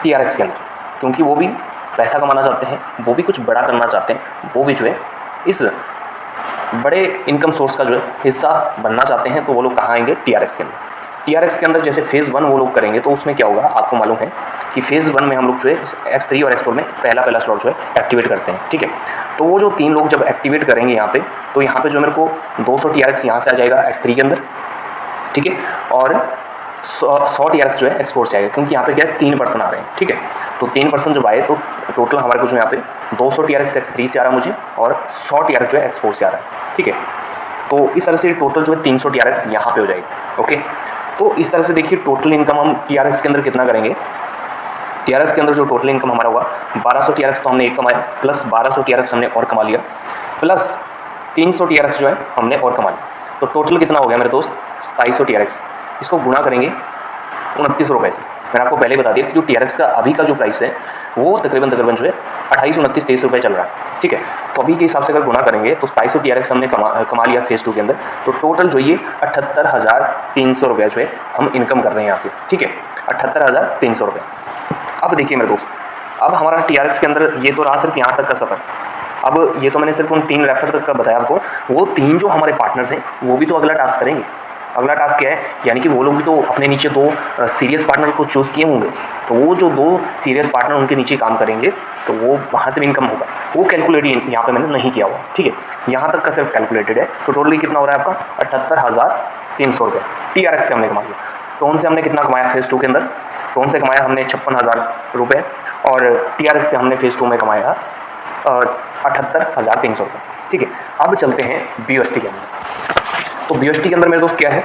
TRX के अंदर, क्योंकि वो भी पैसा कमाना चाहते हैं, वो भी कुछ बड़ा करना चाहते हैं, वो भी जो है इस बड़े इनकम सोर्स का जो है हिस्सा बनना चाहते हैं। तो वो लोग कहाँ आएंगे, TRX के अंदर। TRX के अंदर जैसे फेज़ 1 वो लोग करेंगे, तो उसमें क्या होगा आपको मालूम है कि फेज़ 1 में हम लोग जो है X3 और X4 में पहला स्लॉट जो है एक्टिवेट करते हैं, ठीक है। तो वो जो 3 लोग जब एक्टिवेट करेंगे यहाँ पे, तो यहाँ पे जो मेरे को 200 TRX यहाँ से आ जाएगा X3 के अंदर, ठीक है। और 100 TRX जो है एक्सपोर्ट से आएगा, क्योंकि यहाँ पे क्या है 3% आ रहे हैं, ठीक है। तो 3% जब आए तो टोटल हमारे को जो यहाँ पे 200 TRX X3 से आ रहा है मुझे, और 100 TRX जो है एक्सपोर्ट से आ रहा है, ठीक है। तो इस तरह से टोटल जो है 300 TRX यहाँ पे हो जाएगी, ओके। तो इस तरह से देखिए टोटल इनकम हम TRX के अंदर कितना करेंगे। TRX के अंदर जो टोटल इनकम हमारा हुआ 1200 TRX तो हमने एक कमाया, प्लस 1200 TRX हमने और कमा लिया, प्लस 300 TRX जो है हमने और कमा लिया। तो टोटल कितना हो गया मेरे दोस्त 2700 TRX। इसको गुणा करेंगे 29 रुपये से। मैंने आपको पहले बता दिया कि जो TRX का अभी का जो प्राइस है वो तकरीबन जो है 28, 29, 23 रुपये चल रहा है, ठीक है। तो अभी के हिसाब से अगर गुणा करेंगे तो 2700 TRX हमने कमा लिया फेज़ 2 के अंदर। तो टोटल जो ये 78,300 रुपये जो है हम इनकम कर रहे हैं यहाँ से, ठीक है, 78,300 रुपये। अब देखिए मेरे दोस्त, अब हमारा TRX के अंदर ये तो रहा सिर्फ यहाँ तक का सफ़र। अब ये तो मैंने सिर्फ उन 3 रेफर तक का बताया आपको, वो 3 जो हमारे पार्टनर्स हैं वो भी तो अगला टास्क करेंगे। अगला टास्क क्या है, यानी कि वो लोग भी तो अपने नीचे 2 सीरियस पार्टनर को चूज़ किए होंगे, तो वो जो 2 सीरियस पार्टनर उनके नीचे काम करेंगे तो वो वहाँ से भी इनकम होगा। वो कैलकुलेट यहाँ पे मैंने नहीं किया हुआ, ठीक है, यहाँ तक का सिर्फ कैलकुलेटेड है। तो टोटली कितना हो रहा है आपका 78,300 रुपये TRX से हमने कमा लिया। टोन से हमने कितना कमाया फेज़ 2 के अंदर, टोन से कमाया हमने 56,000 रुपये, और TRX से हमने फेज़ 2 में कमाया 78,300 रुपये, ठीक है। अब चलते हैं BUSD के अंदर। तो BUSD के अंदर मेरे दोस्त क्या है,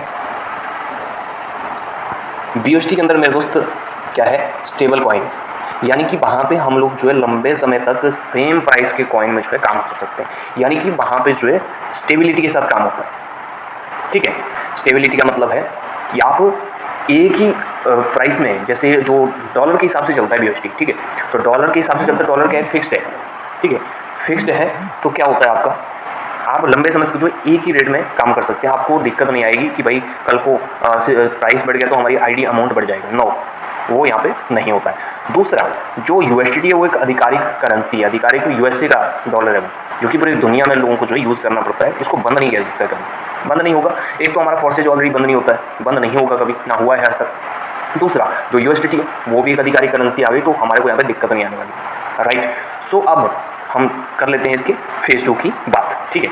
BUSD के अंदर मेरे दोस्त क्या है, स्टेबल कॉइन, यानी कि वहाँ पे हम लोग जो है लंबे समय तक सेम प्राइस के कॉइन में जो है काम कर सकते हैं, यानी कि वहाँ पे जो है स्टेबिलिटी के साथ काम होता है, ठीक है। स्टेबिलिटी का मतलब है कि आप एक ही प्राइस में, जैसे जो डॉलर के हिसाब से चलता है BUSD, ठीक है, तो डॉलर के हिसाब से चलता है, डॉलर क्या है फिक्स्ड है, ठीक है, फिक्स्ड है। तो क्या होता है आपका, आप लंबे समय तक जो एक ही रेट में काम कर सकते हैं, आपको दिक्कत नहीं आएगी कि भाई कल को प्राइस बढ़ गया तो हमारी ID अमाउंट बढ़ जाएगा, नो, वो यहाँ पे नहीं होता है। दूसरा जो USDT है वो एक आधिकारिक करेंसी है, आधिकारिक USA का डॉलर है वो, जो कि पूरी दुनिया में लोगों को जो है यूज़ करना पड़ता है। इसको बंद नहीं किया जा सकता, कभी बंद नहीं होगा। एक तो हमारा फॉर्सेज ऑलरेडी बंद नहीं होता है, बंद नहीं होगा कभी, ना हुआ है आज तक। दूसरा जो USDT है वो भी एक आधिकारिक करेंसी आ गई, तो हमारे को यहाँ पे दिक्कत नहीं आने वाली, राइट। सो अब हम कर लेते हैं इसके फेज़ 2 की बात, ठीक है,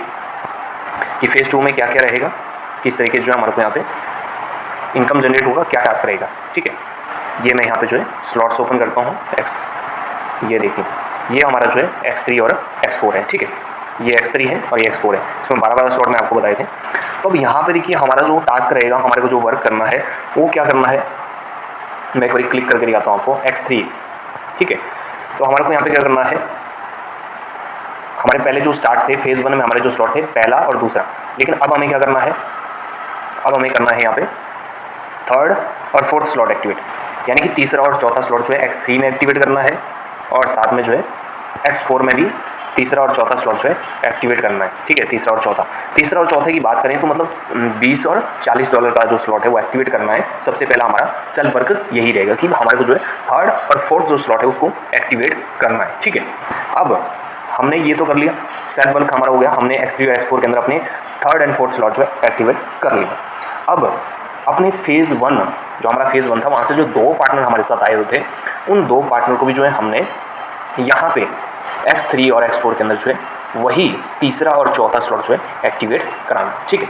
कि फेज़ 2 में क्या क्या रहेगा, किस तरीके से जो है हमारे को यहाँ पे इनकम जनरेट होगा, क्या टास्क रहेगा, ठीक है। ये मैं यहाँ पे जो है स्लॉट्स ओपन करता हूँ ये देखिए, ये हमारा जो है X3 और X4 है, ठीक है, ये X3 है और ये X4 है। इसमें 12 स्लॉट मैं आपको बताए थे। तो अब यहाँ पे देखिए हमारा जो टास्क रहेगा, हमारे को जो वर्क करना है वो क्या करना है, मैं एक बार क्लिक करके दिखाता हूँ आपको X3, ठीक है। तो हमारे को यहाँ पे क्या करना है, हमारे पहले जो स्टार्ट थे फेज़ 1 में हमारे जो स्लॉट थे पहला और दूसरा, लेकिन अब हमें क्या करना है, अब हमें करना है यहाँ पे 3rd और 4th स्लॉट एक्टिवेट, यानी कि तीसरा और चौथा स्लॉट जो है X3 में एक्टिवेट करना है, और साथ में जो है X4 में भी तीसरा और चौथा स्लॉट जो है एक्टिवेट करना है, ठीक है। तीसरा और चौथे की बात करें तो मतलब 20 और 40 डॉलर का जो स्लॉट है वो एक्टिवेट करना है। सबसे पहला हमारा सेल्फ वर्क यही रहेगा कि हमारे को जो है 3rd और 4th जो स्लॉट है उसको एक्टिवेट करना है, ठीक है। अब हमने ये तो कर लिया, सेल्फ वर्क हमारा हो गया, हमने X3 और X4 के अंदर अपने 3rd एंड 4th स्लॉट जो है एक्टिवेट कर लिया। अब अपने फेज़ 1 जो हमारा फेज़ 1 था, वहाँ से जो 2 पार्टनर हमारे साथ आए हुए थे, उन 2 पार्टनर को भी जो है हमने यहाँ पे X3 और X4 के अंदर जो है वही तीसरा और चौथा स्लॉट जो है एक्टिवेट कराना, ठीक है।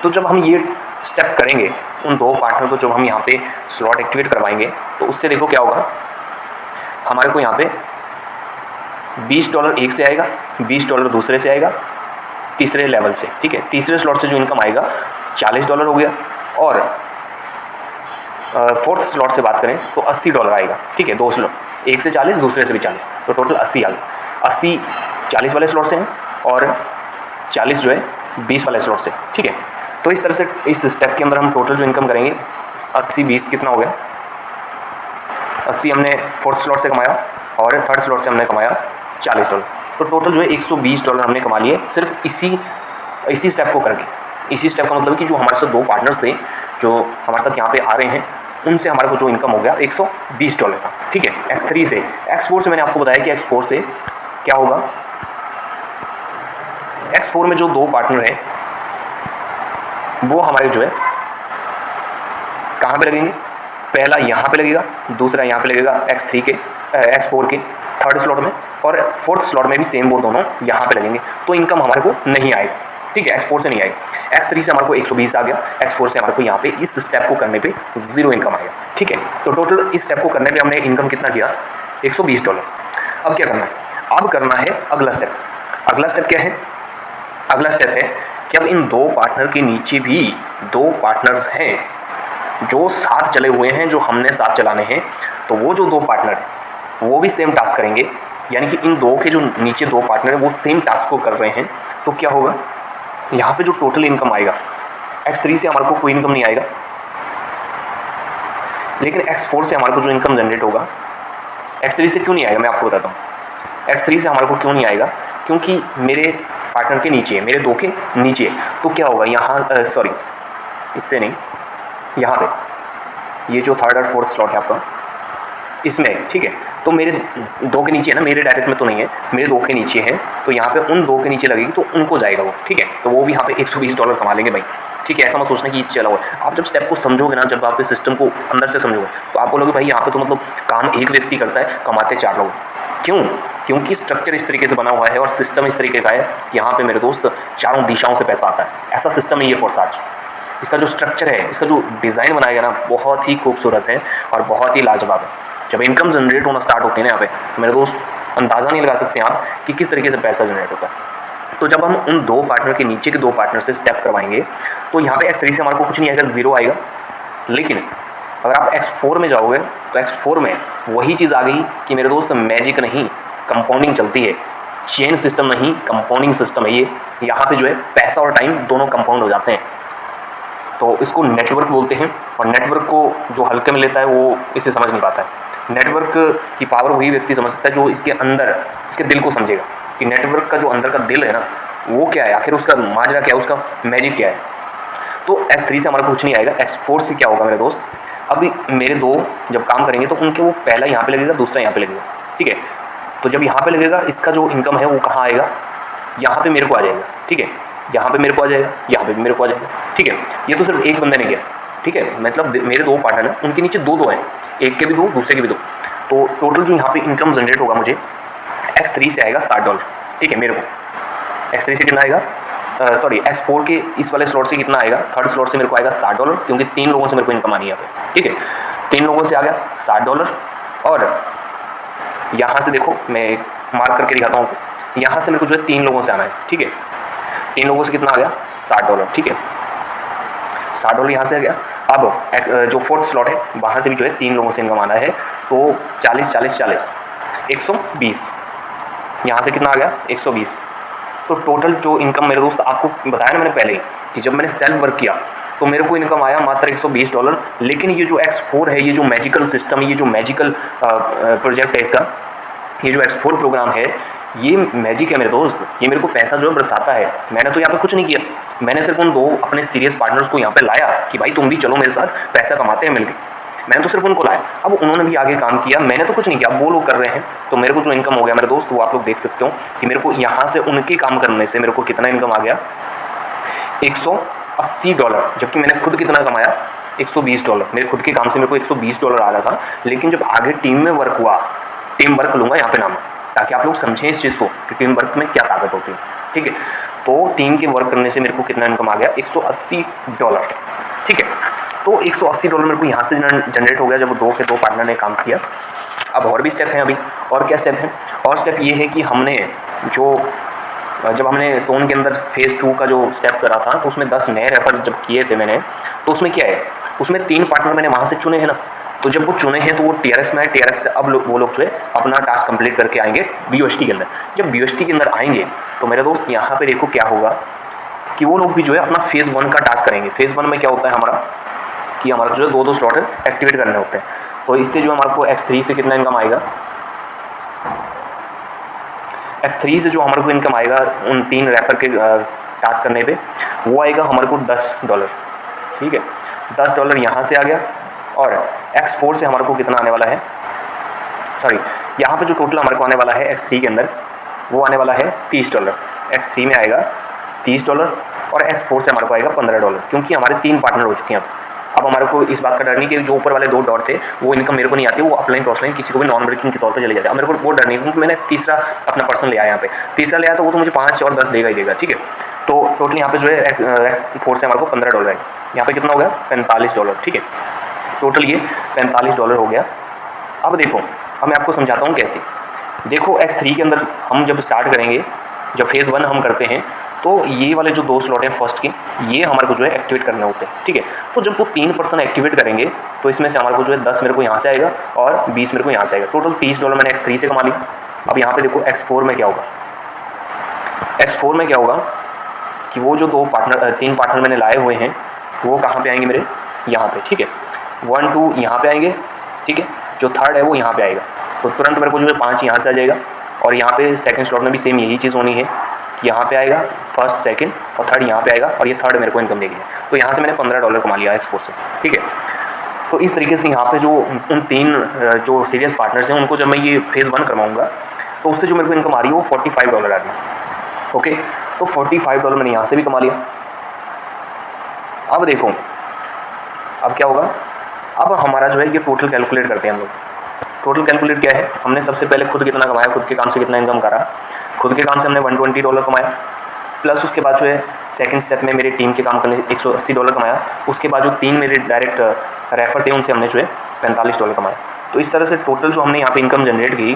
तो जब हम ये स्टेप करेंगे, उन 2 पार्टनर को जब हम यहाँ पे स्लॉट एक्टिवेट करवाएंगे, तो उससे देखो क्या होगा, हमारे को यहाँ पे $20 एक से आएगा, $20 दूसरे से आएगा, तीसरे लेवल से, ठीक है। तीसरे स्लॉट से जो इनकम आएगा $40 हो गया, और 4th स्लॉट से बात करें तो $80 आएगा, ठीक है। 2 स्लॉट, एक से 40, दूसरे से भी 40, तो टोटल 80 आ गया। 80 40 वाले स्लॉट से हैं और 40 जो है 20 वाले स्लॉट से, ठीक है। तो इस तरह से इस स्टेप के अंदर हम टोटल जो इनकम करेंगे 80 20 कितना हो गया, 80 हमने 4th स्लॉट से कमाया और 3rd स्लॉट से हमने कमाया $40। तो टोटल जो है $120 हमने कमा लिए सिर्फ इसी स्टेप को करके। इसी स्टेप का मतलब कि जो हमारे साथ 2 पार्टनर्स थे जो हमारे साथ यहाँ पे आ रहे हैं, उनसे हमारे को जो इनकम हो गया $120 का, ठीक है। X3 से, X4 से मैंने आपको बताया कि X4 से क्या होगा, X4 में जो 2 पार्टनर हैं वो हमारे जो है कहाँ पे लगेंगे, पहला यहाँ पे लगेगा, दूसरा यहाँ पे लगेगा X4 के 3rd स्लॉट में, और 4th स्लॉट में भी सेम वो दोनों यहाँ पे लगेंगे। तो इनकम हमारे को नहीं आएगी, ठीक है, X4 से नहीं आएगी। X3 से हमारे को 120 आ गया, X4 से हमारे को यहाँ पे इस स्टेप को करने पे 0 इनकम आएगा। ठीक है, तो टोटल इस स्टेप को करने पे हमने इनकम कितना किया, $120। अब क्या करना है, अब करना है अगला स्टेप। अगला स्टेप क्या है, अगला स्टेप है कि अब इन दो पार्टनर के नीचे भी दो पार्टनर्स हैं जो साथ चले हुए हैं, जो हमने साथ चलाने हैं। तो वो जो दो पार्टनर हैं वो भी सेम टास्क करेंगे, यानी कि इन दो के जो नीचे दो पार्टनर हैं वो सेम टास्क को कर रहे हैं। तो क्या होगा, यहाँ पे जो टोटल इनकम आएगा, X3 से हमारे को कोई इनकम नहीं आएगा, लेकिन X4 से हमारे को जो इनकम जनरेट होगा, X3 से क्यों नहीं आएगा मैं आपको बताता हूँ। X3 से हमारे को क्यों नहीं आएगा, क्योंकि मेरे पार्टनर के नीचे है, मेरे दो के नीचे। तो क्या होगा यहाँ, सॉरी इससे नहीं, यहाँ पे ये जो थर्ड और फोर्थ स्लॉट है आपका इसमें, ठीक है। तो मेरे दो के नीचे है ना, मेरे डायरेक्ट में तो नहीं है, मेरे दो के नीचे है, तो यहाँ पे उन दो के नीचे लगेगी तो उनको जाएगा वो, ठीक है। तो वो भी यहाँ पे $120 कमा लेंगे भाई, ठीक है। ऐसा मत सोचना कि चला हुआ। आप जब स्टेप को समझोगे ना, जब आप इस सिस्टम को अंदर से समझोगे, तो आप बोलोगे भाई यहाँ पे तो मतलब काम एक व्यक्ति करता है, कमाते 4 लोग। क्यों, क्योंकि स्ट्रक्चर इस तरीके से बना हुआ है और सिस्टम इस तरीके का है कि यहाँ पे मेरे दोस्त चारों दिशाओं से पैसा आता है। ऐसा सिस्टम है ये फोर्साज। इसका जो स्ट्रक्चर है, इसका जो डिज़ाइन बनाया गया ना, बहुत ही खूबसूरत है और बहुत ही लाजवाब है। जब इनकम जनरेट होना स्टार्ट होती है ना यहाँ पे, मेरे दोस्त अंदाज़ा नहीं लगा सकते आप कि किस तरीके से पैसा जनरेट होता है। तो जब हम उन दो पार्टनर के नीचे के दो पार्टनर से स्टेप करवाएंगे तो यहाँ पे X3 से हमारे को कुछ नहीं आएगा, 0 आएगा। लेकिन अगर आप X4 में जाओगे तो X4 में वही चीज़ आ गई कि मेरे दोस्त मैजिक नहीं, कंपाउंडिंग चलती है। चेन सिस्टम नहीं, कंपाउंडिंग सिस्टम है ये। यहाँ पे जो है पैसा और टाइम दोनों कंपाउंड हो जाते हैं। तो इसको नेटवर्क बोलते हैं, और नेटवर्क को जो हल्के में लेता है वो इसे समझ नहीं पाता है। नेटवर्क की पावर वही व्यक्ति समझ सकता है जो इसके अंदर, इसके दिल को समझेगा कि नेटवर्क का जो अंदर का दिल है ना, वो क्या है, आखिर उसका माजरा क्या है, उसका मैजिक क्या है। तो X3 से हमारा कुछ नहीं आएगा। X4 से क्या होगा मेरे दोस्त, अभी मेरे दो जब काम करेंगे तो उनके वो पहला यहाँ पे लगेगा, दूसरा यहाँ पे लगेगा, ठीक है। तो जब यहाँ पे लगेगा, इसका जो इनकम है वो कहाँ आएगा, यहाँ पे मेरे को आ जाएगा, ठीक है। यहाँ पे मेरे को आ जाएगा, यहाँ पे भी मेरे को आ जाएगा, ठीक है। ये तो सिर्फ एक बंदे ने किया, ठीक है। मतलब मेरे दो पार्टनर हैं, उनके नीचे दो हैं, एक के भी दो, दूसरे के भी दो। तो टोटल जो यहाँ पे इनकम जनरेट होगा मुझे X3 से आएगा $60, ठीक है। मेरे को X3 से कितना आएगा, सॉरी X4 के इस वाले स्लॉट से कितना आएगा, थर्ड स्लॉट से मेरे को आएगा $60, क्योंकि 3 लोगों से मेरे को इनकम आनी है यहाँ पे, ठीक है। 3 लोगों से आ गया $60। और यहाँ से देखो मैं मार्क करके दिखाता हूँ, यहाँ से मेरे को जो है 3 लोगों से आना है, ठीक है। 3 लोगों से कितना आ गया, $60, ठीक है। $60 यहाँ से आ गया। अब जो फोर्थ स्लॉट है वहाँ से भी जो है 3 लोगों से इनकम आना है, तो 40 40 40 120। यहाँ से कितना आ गया, 120। तो टोटल जो इनकम मेरे दोस्त, आपको बताया ना मैंने पहले ही कि जब मैंने सेल्फ वर्क किया तो मेरे को इनकम आया मात्र $120। लेकिन ये जो X4 है, ये जो मैजिकल सिस्टम है, ये जो मैजिकल प्रोजेक्ट है इसका, ये जो X4 प्रोग्राम है, ये मैजिक है मेरे दोस्त। ये मेरे को पैसा जो है बरसाता है। मैंने तो यहाँ पे कुछ नहीं किया, मैंने सिर्फ उन दो अपने सीरियस पार्टनर्स को यहाँ पे लाया कि भाई तुम भी चलो मेरे साथ, पैसा कमाते हैं मिलके। मैंने तो सिर्फ उनको लाया, अब उन्होंने भी आगे काम किया, मैंने तो कुछ नहीं किया, वो लोग कर रहे हैं। तो मेरे को जो इनकम हो गया मेरे दोस्त, वो आप लोग देख सकते हो कि मेरे को यहाँ से उनके काम करने से मेरे को कितना इनकम आ गया, $180। जबकि मैंने खुद कितना कमाया, $120। मेरे खुद के काम से मेरे को $120 आ रहा था। लेकिन जब आगे टीम में वर्क हुआ, टीम वर्क लूँगा यहाँ पे नाम, ताकि आप लोग समझें इस चीज़ को कि टीम वर्क में क्या ताकत होती है, ठीक है। तो टीम के वर्क करने से मेरे को कितना इनकम आ गया, $180, ठीक है। तो $180 मेरे को यहाँ से जनरेट हो गया जब दो के दो पार्टनर ने काम किया। अब और भी स्टेप हैं अभी, और क्या स्टेप हैं, और स्टेप ये है कि हमने जब हमने टोन के अंदर फेज़ 2 का जो स्टेप करा था, तो उसमें 10 नए रेफर जब किए थे मैंने, तो उसमें क्या है, उसमें 3 पार्टनर मैंने वहाँ से चुने हैं ना। तो जब वो चुने हैं तो वो TRX में है, TRX से अब वो लोग जो है अपना टास्क कंप्लीट करके आएंगे BOST के अंदर। जब BOST के अंदर आएंगे तो मेरे दोस्त यहाँ पे देखो क्या होगा कि वो लोग भी जो है अपना फेज़ 1 का टास्क करेंगे। फेज़ 1 में क्या होता है हमारा कि हमारा जो है 2-2 स्लॉट एक्टिवेट करने होते हैं। तो इससे जो हमारे को X3 से कितना इनकम आएगा, X3 से जो हमारे को इनकम आएगा उन 3 रेफर के टास्क करने पे, वो आएगा हमारे को $10, ठीक है। $10 यहाँ से आ गया। और X4 से हमारे को कितना आने वाला है, सॉरी यहाँ पे जो टोटल हमारे को आने वाला है X3 के अंदर, वो आने वाला है $30। X3 में आएगा $30 और X4 से हमारे को आएगा $15, क्योंकि हमारे 3 पार्टनर हो चुके हैं। अब हमारे को इस बात का डर नहीं कि जो ऊपर वाले 2 डॉट थे वो इनकम मेरे को नहीं आती, वो अपलाइन क्रॉसलाइन किसी को भी नॉन ब्रेकिंग के तौर पे चले जाते हैं। मेरे को वो डर नहीं, क्योंकि मैंने तीसरा अपना पर्सन लिया यहाँ पे, तीसरा लिया तो वो तो मुझे 5 और 10 देगा ही देगा, ठीक है। तो टोटल यहाँ पे जो है एक्स4 से हमारे को $15 है। यहाँ पे कितना हो गया? $45, ठीक है। टोटल ये $45 हो गया। अब देखो, अब मैं आपको समझाता हूँ कैसे। देखो X3 के अंदर हम जब स्टार्ट करेंगे, जब फेज़ 1 हम करते हैं, तो ये वाले जो 2 स्लॉट हैं फर्स्ट के, ये हमारे को जो है एक्टिवेट करने होते हैं, ठीक है। तो जब वो 3% एक्टिवेट करेंगे तो इसमें से हमारे को जो है 10 मेरे को यहाँ से आएगा और 20 मेरे को यहाँ से आएगा। टोटल $30 मैंने X3 से कमा लिया। अब यहाँ पे देखो X4 में क्या होगा। X4 में क्या होगा कि वो जो 3 पार्टनर मैंने लाए हुए हैं वो कहाँ पे आएंगे मेरे? यहाँ पे, ठीक है। 1 2 यहाँ पे आएंगे, ठीक है। जो थर्ड है वो यहाँ पे आएगा, तो तुरंत मेरे को जो है 5 यहाँ से आ जाएगा। और यहाँ पे सेकंड स्लॉट में भी सेम यही चीज़ होनी है कि यहाँ पे आएगा फर्स्ट, सेकंड और थर्ड यहाँ पे आएगा, और ये थर्ड मेरे को इनकम देगी। तो यहाँ से मैंने $15 कमा लिया X4 से, ठीक है। तो इस तरीके से यहाँ पे जो उन 3 जो सीरियस पार्टनर्स हैं उनको जब मैं ये फेज़ 1 करवाऊँगा तो उससे जो मेरे को इनकम आ रही है वो $45 आ रही है, ओके। तो $45 मैंने यहाँ से भी कमा लिया। अब देखो, अब क्या होगा? अब हमारा जो है ये टोटल कैलकुलेट करते हैं हम लोग। टोटल कैलकुलेट क्या है? हमने सबसे पहले खुद कितना कमाया, खुद के काम से कितना इनकम करा। खुद के काम से हमने $120 कमाया, प्लस उसके बाद जो है सेकंड स्टेप में मेरे टीम के काम करने $180 कमाया। उसके बाद जो 3 मेरे डायरेक्ट रेफर थे उनसे हमने जो है $45 कमाया। तो इस तरह से टोटल जो हमने यहाँ पे इनकम जनरेट की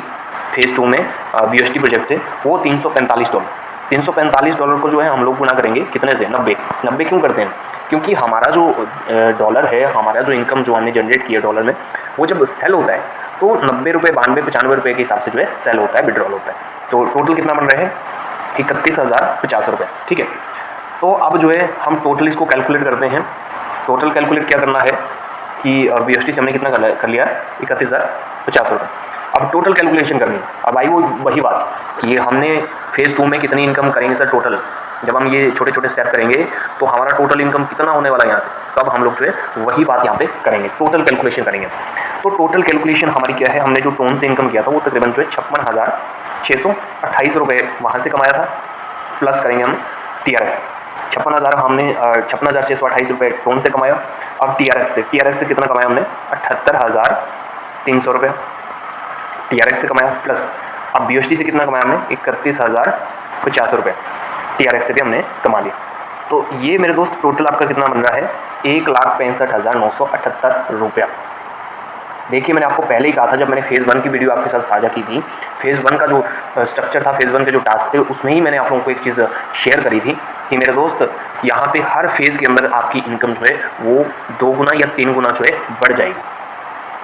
फेज़ 2 में BUSD प्रोजेक्ट से, वो $345। $345 को जो है हम लोग गुना करेंगे कितने से? 90 क्यों करते हैं? क्योंकि हमारा जो डॉलर है, हमारा जो इनकम जो हमने जनरेट किया डॉलर में, वो जब सेल होता है तो ₹90, ₹92, ₹95 के हिसाब से जो है सेल होता है, विड्रॉल होता है। तो टोटल कितना बन रहे हैं? ₹31,050, ठीक है। तो अब जो है हम टोटल इसको कैलकुलेट करते हैं। टोटल कैलकुलेट क्या करना है कि BUSD से हमने कितना कर लिया? ₹31,050। अब टोटल कैलकुलेशन करनी है। अब आई वो वही बात कि ये हमने फेज़ 2 में कितनी इनकम करेंगे सर टोटल। जब हम ये छोटे छोटे स्टेप करेंगे तो हमारा टोटल इनकम कितना होने वाला है यहाँ से, तब हम लोग जो है वही बात यहाँ पे करेंगे, टोटल कैलकुलेशन करेंगे। तो टोटल कैलकुलेशन हमारी क्या है? हमने जो टोन से इनकम किया था वो तकरीबन जो है ₹56,628 वहाँ से कमाया था, प्लस करेंगे हम TRX। 56,628 टोन से कमाया। अब TRX से कितना कमाया हमने? ₹78,300 TRX से कमाया, प्लस अब BUSD से कितना कमाया हमने? ₹31,050 TRX से भी हमने कमा लिया। तो ये मेरे दोस्त टोटल आपका कितना बन रहा है? ₹1,65,978। देखिए, मैंने आपको पहले ही कहा था जब मैंने फेज़ 1 की वीडियो आपके साथ साझा की थी, फेज़ 1 का जो स्ट्रक्चर था, फेज़ 1 के जो टास्क थे, उसमें ही मैंने आप लोगों को एक चीज़ शेयर करी थी कि मेरे दोस्त यहाँ पे हर फेज़ के अंदर आपकी इनकम जो है वो 2 गुना या 3 गुना जो है बढ़ जाएगी।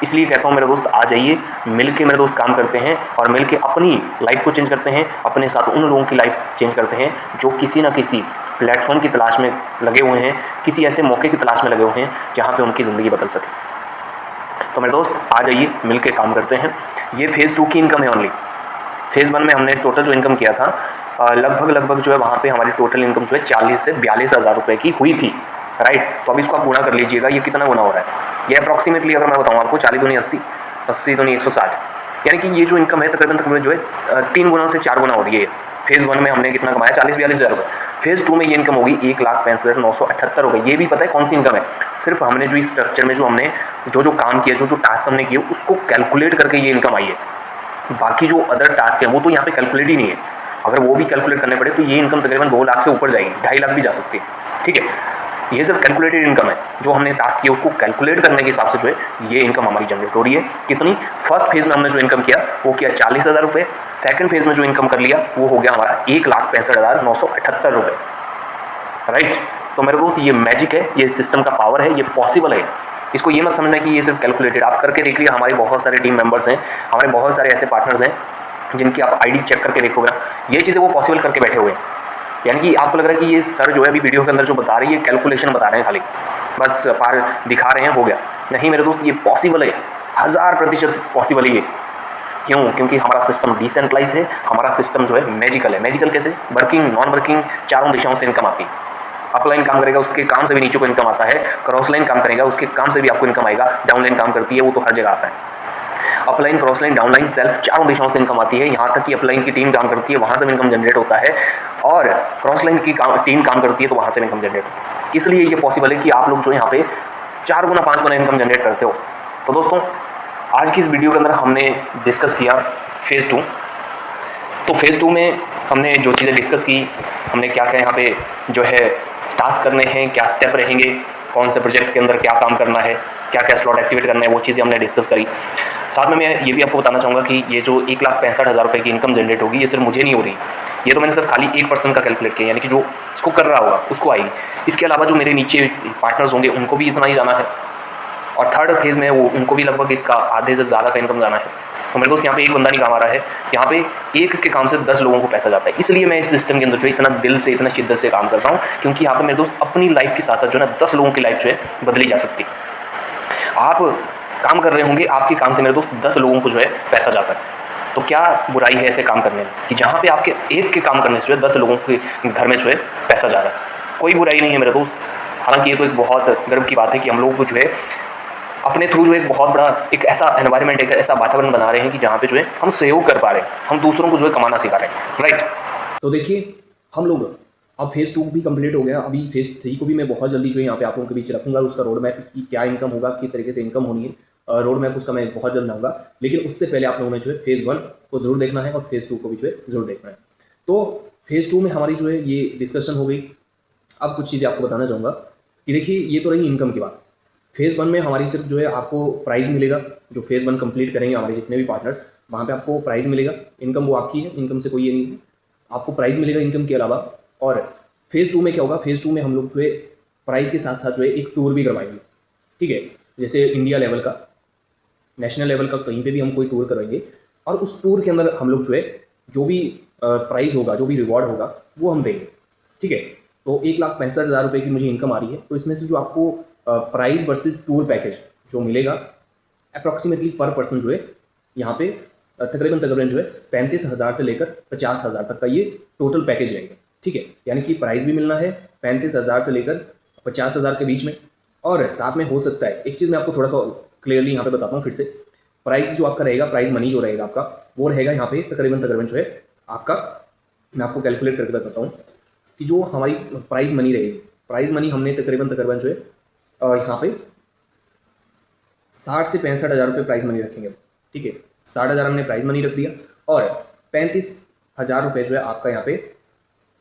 इसलिए कहता हूँ मेरे दोस्त, आ जाइए, मिल के मेरे दोस्त काम करते हैं और मिल के अपनी लाइफ को चेंज करते हैं, अपने साथ उन लोगों की लाइफ चेंज करते हैं जो किसी ना किसी प्लेटफॉर्म की तलाश में लगे हुए हैं, किसी ऐसे मौके की तलाश में लगे हुए हैं जहाँ पे उनकी ज़िंदगी बदल सके। तो मेरे दोस्त आ जाइए, मिल के काम करते हैं। ये फेज़ 2 की इनकम है ओनली। फेज़ 1 में हमने टोटल जो इनकम किया था लगभग जो है वहाँ पे हमारी टोटल इनकम जो है 40 से 42 हज़ार रुपये की हुई थी, राइट। तो अब इसको आप गुना कर लीजिएगा, ये कितना गुना हो रहा है। ये अप्रॉक्सीमेटली अगर मैं बताऊँ आपको 40 दूनी 80, 80 दूनी 160, यानी कि ये जो इनकम है तकरीबन जो है 3 गुना से 4 गुना हो रही है। फेज़ 1 में हमने कितना कमाया? 40-42 हज़ार रुपये। फेज़ 2 में ये इनकम होगी ₹1,65,978। ये भी पता है कौन सी इनकम है? सिर्फ हमने जो इस स्ट्रक्चर में जो हमने जो काम किया, जो टास्क हमने किए, उसको कैलकुलेट करके ये इनकम आई है। बाकी जो अदर टास्क है वो तो यहाँ पे कैलकुलेट ही नहीं है। अगर वो भी कैलकुलेट करने पड़े तो ये इनकम तकरीबन 2 लाख से ऊपर जाएगी, 2.5 लाख भी जा सकती है, ठीक है। ये सिर्फ कैलकुलेटेड इनकम है, जो हमने टास्क किया उसको कैलकुलेट करने के हिसाब से जो है ये इनकम हमारी जनरेट हो रही है। कितनी? फर्स्ट फेज़ में हमने जो इनकम किया वो किया 40,000 रुपये। सेकंड फेज़ में जो इनकम कर लिया वो हो गया हमारा ₹1,65,978, राइट। तो मेरे दोस्त ये मैजिक है, ये सिस्टम का पावर है, ये पॉसिबल है। इसको ये मत समझना कि ये सिर्फ कैलकुलेटेड। आप करके देख लिया, हमारे बहुत सारे टीम मेंबर्स हैं, हमारे बहुत सारे ऐसे पार्टनर्स हैं जिनकी आप ID चेक करके देखोगे, ये चीज़ें वो पॉसिबल करके बैठे हुए हैं। यानी कि आपको लग रहा है कि ये सर जो है अभी वीडियो के अंदर जो बता रही है कैलकुलेशन बता रहे हैं, खाली बस पार दिखा रहे हैं, हो गया। नहीं मेरे दोस्त, ये पॉसिबल है, 1000% पॉसिबल है ये। क्यों? क्योंकि हमारा सिस्टम डिसेंट्रलाइज है, हमारा सिस्टम जो है मैजिकल है। मैजिकल कैसे? वर्किंग, नॉन वर्किंग, चारों दिशाओं से इनकम आती है। अपलाइन काम करेगा उसके काम से भी नीचे को इनकम आता है, क्रॉस लाइन काम करेगा उसके काम से भी आपको इनकम आएगा, डाउनलाइन काम करती है वो तो हर जगह आता है। Upline, cross line, downline, self, चारों दिशाओं से इनकम आती है। यहाँ तक कि अपलाइन की टीम काम करती है, वहाँ से इनकम जनरेट होता है, और क्रॉस लाइन की टीम काम करती है तो वहाँ से इनकम जनरेट होती है। इसलिए ये पॉसिबल है कि आप लोग जो यहाँ पे 4 गुना 5 गुना इनकम जनरेट करते हो। तो दोस्तों, आज की इस वीडियो के अंदर हमने डिस्कस किया फेज़ 2। तो फेज़ 2 में हमने जो चीज़ें डिस्कस की, हमने क्या क्या यहाँ पे जो है टास्क करने हैं, क्या स्टेप रहेंगे, कौन से प्रोजेक्ट के अंदर क्या काम करना है, क्या क्या स्लॉट एक्टिवेट करना है, वो चीज़ें हमने डिस्कस करी। साथ में मैं ये भी आपको बताना चाहूँगा कि ये जो 1,65,000 रुपये की इनकम जनरेट होगी, ये सिर्फ मुझे नहीं हो रही, ये तो मैंने सिर्फ खाली एक पर्सन का कैलकुलेट किया, यानी कि जो इसको कर रहा होगा उसको आएगी। इसके अलावा जो मेरे नीचे पार्टनर्स होंगे उनको भी इतना ही जाना है, और थर्ड फेज़ में वो उनको भी लगभग इसका आधे से ज़्यादा का इनकम जाना है। तो मेरे को यहाँ पे एक बंदा नहीं कमा रहा है, यहाँ पे एक के काम से 10 लोगों को पैसा जाता है। इसलिए मैं इस सिस्टम के अंदर जो है इतना दिल से, इतना शिद्दत से काम करता हूँ, क्योंकि यहाँ पे मेरे दोस्त अपनी लाइफ के साथ साथ जो है ना 10 लोगों की लाइफ जो है बदली जा सकती है। आप काम कर रहे होंगे, आपके काम से मेरे दोस्त 10 लोगों को जो है पैसा जाता है। तो क्या बुराई है ऐसे काम करने में कि जहाँ पे आपके एक के काम करने से जो है 10 लोगों के घर में जो है पैसा जा रहा है? कोई बुराई नहीं है मेरे दोस्त। हालांकि ये तो एक बहुत गर्व की बात है कि हम लोग को जो है अपने थ्रू जो एक बहुत बड़ा एक ऐसा एनवायरनमेंट, एक ऐसा वातावरण बना रहे हैं कि जहाँ पे जो है हम सहयोग कर पा रहे हैं, हम दूसरों को जो है कमाना सिखा रहे हैं, राइट। तो देखिए हम लोग अब फेज़ 2 भी कंप्लीट हो गया, अभी फेज़ 3 को भी मैं बहुत जल्दी जो है यहाँ पे आप लोगों के बीच रखूँगा। उसका रोड मैप की क्या इनकम होगा, किस तरीके से इनकम होनी है, रोड मैप उसका मैं बहुत जल्द लाऊंगा। लेकिन उससे पहले आप लोगों ने जो है फेज़ 1 को जरूर देखना है और फेज़ 2 को भी जो है जरूर देखना है। तो फेज़ 2 में हमारी जो है ये डिस्कशन हो गई। अब कुछ चीज़ें आपको बताना चाहूँगा कि देखिए ये तो रही इनकम की बात। फेज़ 1 में हमारी सिर्फ जो है आपको प्राइज़ मिलेगा, जो फेज़ 1 कंप्लीट करेंगे हमारे जितने भी पार्टनर्स, वहाँ पे आपको प्राइज़ मिलेगा। इनकम वो आपकी है, इनकम से कोई ये नहीं है, आपको प्राइज़ मिलेगा इनकम के अलावा। और फेज़ 2 में क्या होगा, फेज़ 2 में हम लोग जो है प्राइज़ के साथ साथ जो है एक टूर भी करवाएंगे, ठीक है। जैसे इंडिया लेवल का, नेशनल लेवल का, कहीं पे भी हम कोई टूर करवाएंगे और उस टूर के अंदर हम लोग जो है जो भी प्राइज़ होगा, जो भी रिवॉर्ड होगा वो हम देंगे, ठीक है। तो 1,65,000 रुपये की मुझे इनकम आ रही है, तो इसमें से जो आपको प्राइस वर्सेस टूर पैकेज जो मिलेगा अप्रॉक्सीमेटली पर पर्सन जो है यहाँ पे तकरीबन जो है 35,000 से लेकर 50,000 तक का ये टोटल पैकेज रहेगा, ठीक है। यानी कि प्राइस भी मिलना है 35,000 से लेकर 50,000 के बीच में। और साथ में हो सकता है एक चीज़ मैं आपको थोड़ा सा क्लियरली यहाँ पे बताता हूँ फिर से, प्राइस जो आपका रहेगा, प्राइस मनी जो रहेगा आपका, वो रहेगा यहाँ पे तकरीबन जो है आपका, मैं आपको कैलकुलेट करके बताता हूँ कि जो हमारी प्राइस मनी रहेगी, प्राइस मनी हमने तकरीबन जो है यहाँ पे 60 से 65,000 रुपये प्राइस मनी रखेंगे, ठीक है। 60,000 हमने प्राइस मनी रख दिया और 35,000 रुपये जो है आपका यहाँ पे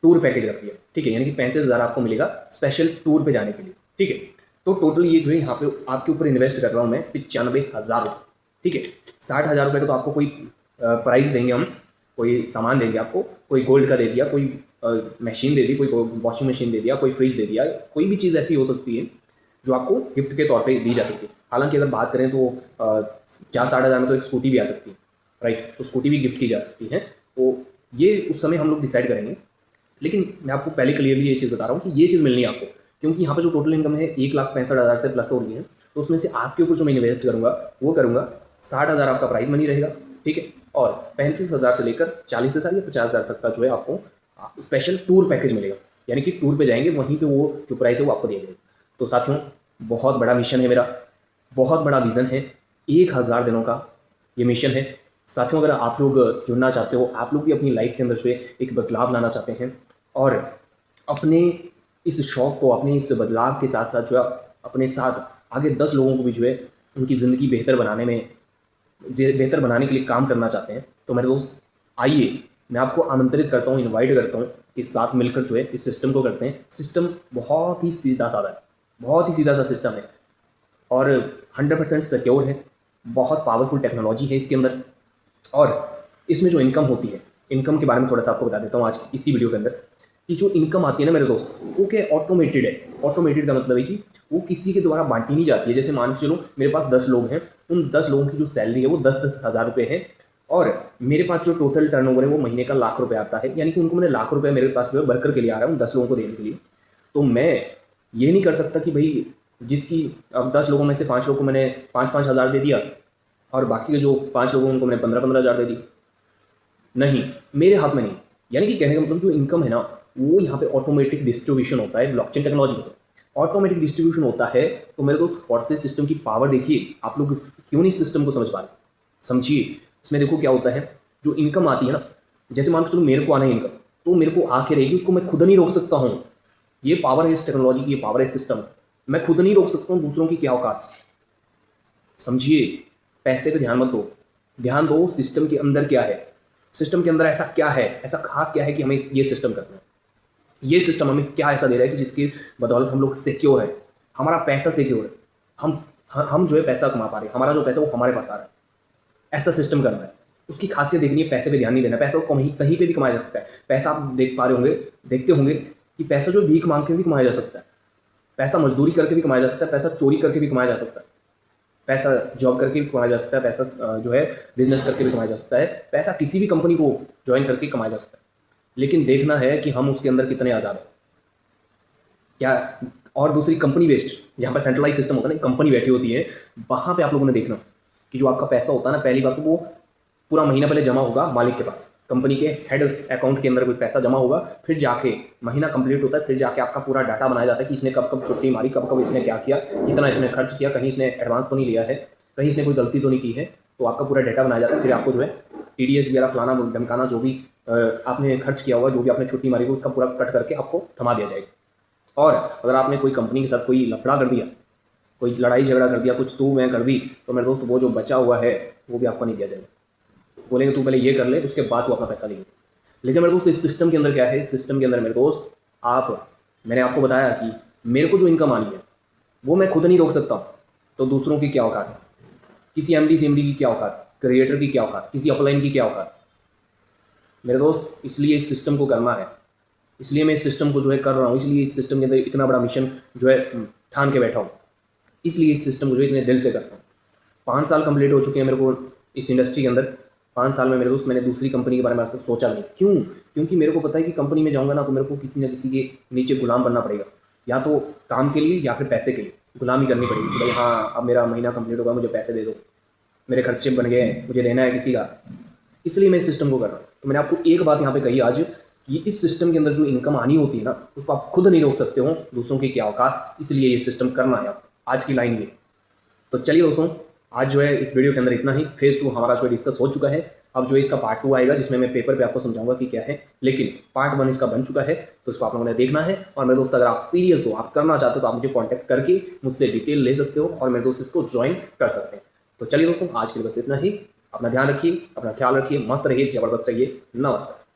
टूर पैकेज रख दिया, ठीक है। यानी कि 35,000 आपको मिलेगा स्पेशल टूर पे जाने के लिए, ठीक है। तो टोटल ये जो है यहाँ पे आपके ऊपर इन्वेस्ट कर रहा हूँ मैं 95,000 रुपये, ठीक है। 60,000 रुपये का तो आपको कोई प्राइस देंगे, हम कोई सामान देंगे आपको, कोई गोल्ड का दे दिया, कोई मशीन दे दी, कोई वॉशिंग मशीन दे दिया, कोई फ्रिज दे दिया, कोई भी चीज़ ऐसी हो सकती है जो आपको गिफ्ट के तौर पे दी जा सकती है। हालांकि अगर बात करें तो 4-60,000 में तो एक स्कूटी भी आ सकती है, राइट। तो स्कूटी भी गिफ्ट की जा सकती है, तो ये उस समय हम लोग डिसाइड करेंगे। लेकिन मैं आपको पहले क्लियरली ये चीज़ बता रहा हूँ कि ये चीज़ मिलनी है आपको, क्योंकि यहाँ पर जो टोटल इनकम है 1,65,000 से प्लस हो रही है, तो उसमें से आपके ऊपर जो मैं इन्वेस्ट करूँगा वो करूँगा। 60,000 आपका प्राइस मनी रहेगा, ठीक है। और 35,000 से लेकर 40,000 या 50,000 तक का जो है आपको स्पेशल टूर पैकेज मिलेगा, यानी कि टूर पे जाएंगे, वहीं पे वो जो प्राइस है वो आपको दिया जाएगा। तो साथियों बहुत बड़ा मिशन है मेरा, बहुत बड़ा विज़न है, 1,000 दिनों का ये मिशन है। साथियों अगर आप लोग जुड़ना चाहते हो, आप लोग भी अपनी लाइफ के अंदर जो है एक बदलाव लाना चाहते हैं और अपने इस शौक़ को, अपने इस बदलाव के साथ साथ जो है अपने साथ आगे 10 लोगों को भी जो है उनकी ज़िंदगी बेहतर बनाने के लिए काम करना चाहते हैं, तो मेरे दोस्त आइए, मैं आपको आमंत्रित करता हूँ, इनवाइट करता हूँ कि साथ मिलकर जो है इस सिस्टम को करते हैं। सिस्टम बहुत ही सीधा साधा है, बहुत ही सीधा सा सिस्टम है और 100% सिक्योर है, बहुत पावरफुल टेक्नोलॉजी है इसके अंदर। और इसमें जो इनकम होती है, इनकम के बारे में थोड़ा सा आपको बता देता हूँ आज इसी वीडियो के अंदर, कि जो इनकम आती है ना मेरे दोस्त, वो क्या ऑटोमेटेड है। ऑटोमेटेड का मतलब है कि वो किसी के द्वारा बांटी नहीं जाती है। जैसे मान के चलो मेरे पास 10 लोग हैं, उन 10 लोगों की जो सैलरी है वो 10-10 हज़ार रुपये है और मेरे पास जो टोटल टर्नओवर है वो महीने का लाख रुपये आता है, यानी कि उनको मैंने लाख रुपये मेरे पास जो है वर्कर के लिए आ रहा है उन 10 लोगों को देने के लिए। तो मैं ये नहीं कर सकता कि भाई जिसकी अब 10 लोगों में से 5 लोगों को मैंने 5-5 हज़ार दे दिया और बाकी के जो 5 लोगों उनको मैंने 15-15 हज़ार दे दी, नहीं, मेरे हाथ में नहीं। यानी कि कहने का मतलब जो इनकम है ना वो यहाँ पे ऑटोमेटिक डिस्ट्रीब्यूशन होता है, ब्लॉकचेन टेक्नोलॉजी में ऑटोमेटिक डिस्ट्रीब्यूशन होता है। तो मेरे दोस्त फॉर्सेस सिस्टम की पावर देखिए, आप लोग क्यों नहीं सिस्टम को समझ पा रहे, समझिए। इसमें देखो क्या होता है, जो इनकम आती है ना, जैसे मान के चलो मेरे को आना है इनकम, तो मेरे को आके रहेगी, उसको मैं खुद नहीं रोक सकता हूँ। ये पावर है इस टेक्नोलॉजी की, ये पावर है सिस्टम, मैं खुद नहीं रोक सकता हूँ दूसरों की क्या औकात, समझिए। पैसे पे ध्यान मत दो, ध्यान दो सिस्टम के अंदर क्या है। सिस्टम के अंदर ऐसा क्या है, ऐसा खास क्या है कि हमें ये सिस्टम करना है। ये सिस्टम हमें क्या ऐसा दे रहा है कि जिसकी बदौलत हम लोग सिक्योर है, हमारा पैसा सिक्योर है, हम जो है पैसा कमा पा रहे हैं, हमारा जो पैसा वो हमारे पास आ रहा है। ऐसा सिस्टम करना है। उसकी खासियत देखनी है, पैसे पे ध्यान नहीं देना। पैसा को कहीं कहीं पे भी कमाया जा सकता है। पैसा आप देख पा रहे होंगे, देखते होंगे कि पैसा जो भीख मांग के भी कमाया जा सकता है, पैसा मजदूरी करके भी कमाया जा सकता है, पैसा चोरी करके भी कमाया जा सकता है, पैसा जॉब करके भी कमाया जा सकता है, पैसा जो है बिजनेस करके भी कमाया जा सकता है, पैसा किसी भी कंपनी को ज्वाइन करके कमाया जा सकता है। लेकिन देखना है कि हम उसके अंदर कितने आज़ाद हैं क्या। और दूसरी कंपनी बेस्ड, जहाँ पर सेंट्रलाइज सिस्टम होता है ना, कंपनी बैठी होती है, वहाँ पे आप लोगों ने देखना कि जो आपका पैसा होता है ना, पहली बात तो वो पूरा महीना पहले जमा होगा मालिक के पास, कंपनी के हेड अकाउंट के अंदर कोई पैसा जमा होगा। फिर जाके महीना कंप्लीट होता है, फिर जाके आपका पूरा डाटा बनाया जाता है कि इसने कब कब छुट्टी मारी, कब कब इसने क्या किया, कितना इसने खर्च किया, कहीं इसने एडवांस तो नहीं लिया है, कहीं इसने कोई गलती तो नहीं की है। तो आपका पूरा डाटा बनाया जाता है। फिर आपको जो है TDS वगैरह फलाना धमकाना, जो भी आपने खर्च किया होगा, जो भी आपने छुट्टी मारी होगी, उसका पूरा कट करके आपको थमा दिया जाएगा। और अगर आपने कोई कंपनी के साथ कोई लफड़ा कर दिया, कोई लड़ाई झगड़ा कर दिया, कुछ तू मैं कर दी, तो मेरे दोस्त वो जो बचा हुआ है वो भी आपको नहीं दिया जाएगा। बोलेंगे तू पहले ये कर ले, उसके बाद तू अपना पैसा लेंगे। लेकिन मेरे दोस्त इस सिस्टम के अंदर क्या है, इस सिस्टम के अंदर मेरे दोस्त मैंने आपको बताया कि मेरे को जो इनकम आनी है वो मैं खुद नहीं रोक सकता हूँ, तो दूसरों की क्या औकात है, किसी MD CMD की क्या औकात, क्रिएटर की क्या औकात, किसी अपलाइन की क्या औकात। मेरे दोस्त इसलिए इस सिस्टम को करना है, इसलिए मैं इस सिस्टम को जो है कर रहा हूँ, इसलिए इस सिस्टम के अंदर इतना बड़ा मिशन जो है ठान के बैठा हूँ, इसलिए इस सिस्टम को जो इतने दिल से करता हूँ। 5 साल कंप्लीट हो चुके हैं मेरे को इस इंडस्ट्री के अंदर। 5 साल में मेरे दोस्त मैंने दूसरी कंपनी के बारे में आज तक सोचा नहीं। क्यों? क्योंकि मेरे को पता है कि कंपनी में जाऊँगा ना तो मेरे को किसी न किसी के नीचे गुलाम बनना पड़ेगा, या तो काम के लिए या फिर पैसे के लिए गुलामी करनी पड़ेगी कि भाई हाँ अब मेरा महीना कंप्लीट होगा, मुझे पैसे दे दो, मेरे खर्चे बन गए हैं, मुझे देना है किसी का। इसलिए मैं इस सिस्टम को कर रहा हूँ। तो मैंने आपको एक बात यहाँ पे कही आज कि इस सिस्टम के अंदर जो इनकम आनी होती है ना, उसको आप खुद नहीं रोक सकते हो, दूसरों की क्या औकात, इसलिए ये सिस्टम करना है आपको। आज की लाइन ये। तो चलिए दोस्तों, आज जो है इस वीडियो के अंदर इतना ही। फेज़ 2 हमारा जो है डिस्कस हो चुका है। अब जो है इसका पार्ट 2 आएगा, जिसमें मैं पेपर पे आपको समझाऊंगा कि क्या है। लेकिन पार्ट 1 इसका बन चुका है, तो इसको आप लोगों ने देखना है। और मेरे दोस्त, अगर आप सीरियस हो, आप करना चाहते हो, तो आप मुझे कॉन्टैक्ट करके मुझसे डिटेल ले सकते हो और मेरे दोस्त इसको ज्वाइन कर सकते हैं। तो चलिए दोस्तों, आज के लिए बस इतना ही। अपना ध्यान रखिए, अपना ख्याल रखिए, मस्त रहिए, ज़बरदस्त रहिए। नमस्कार।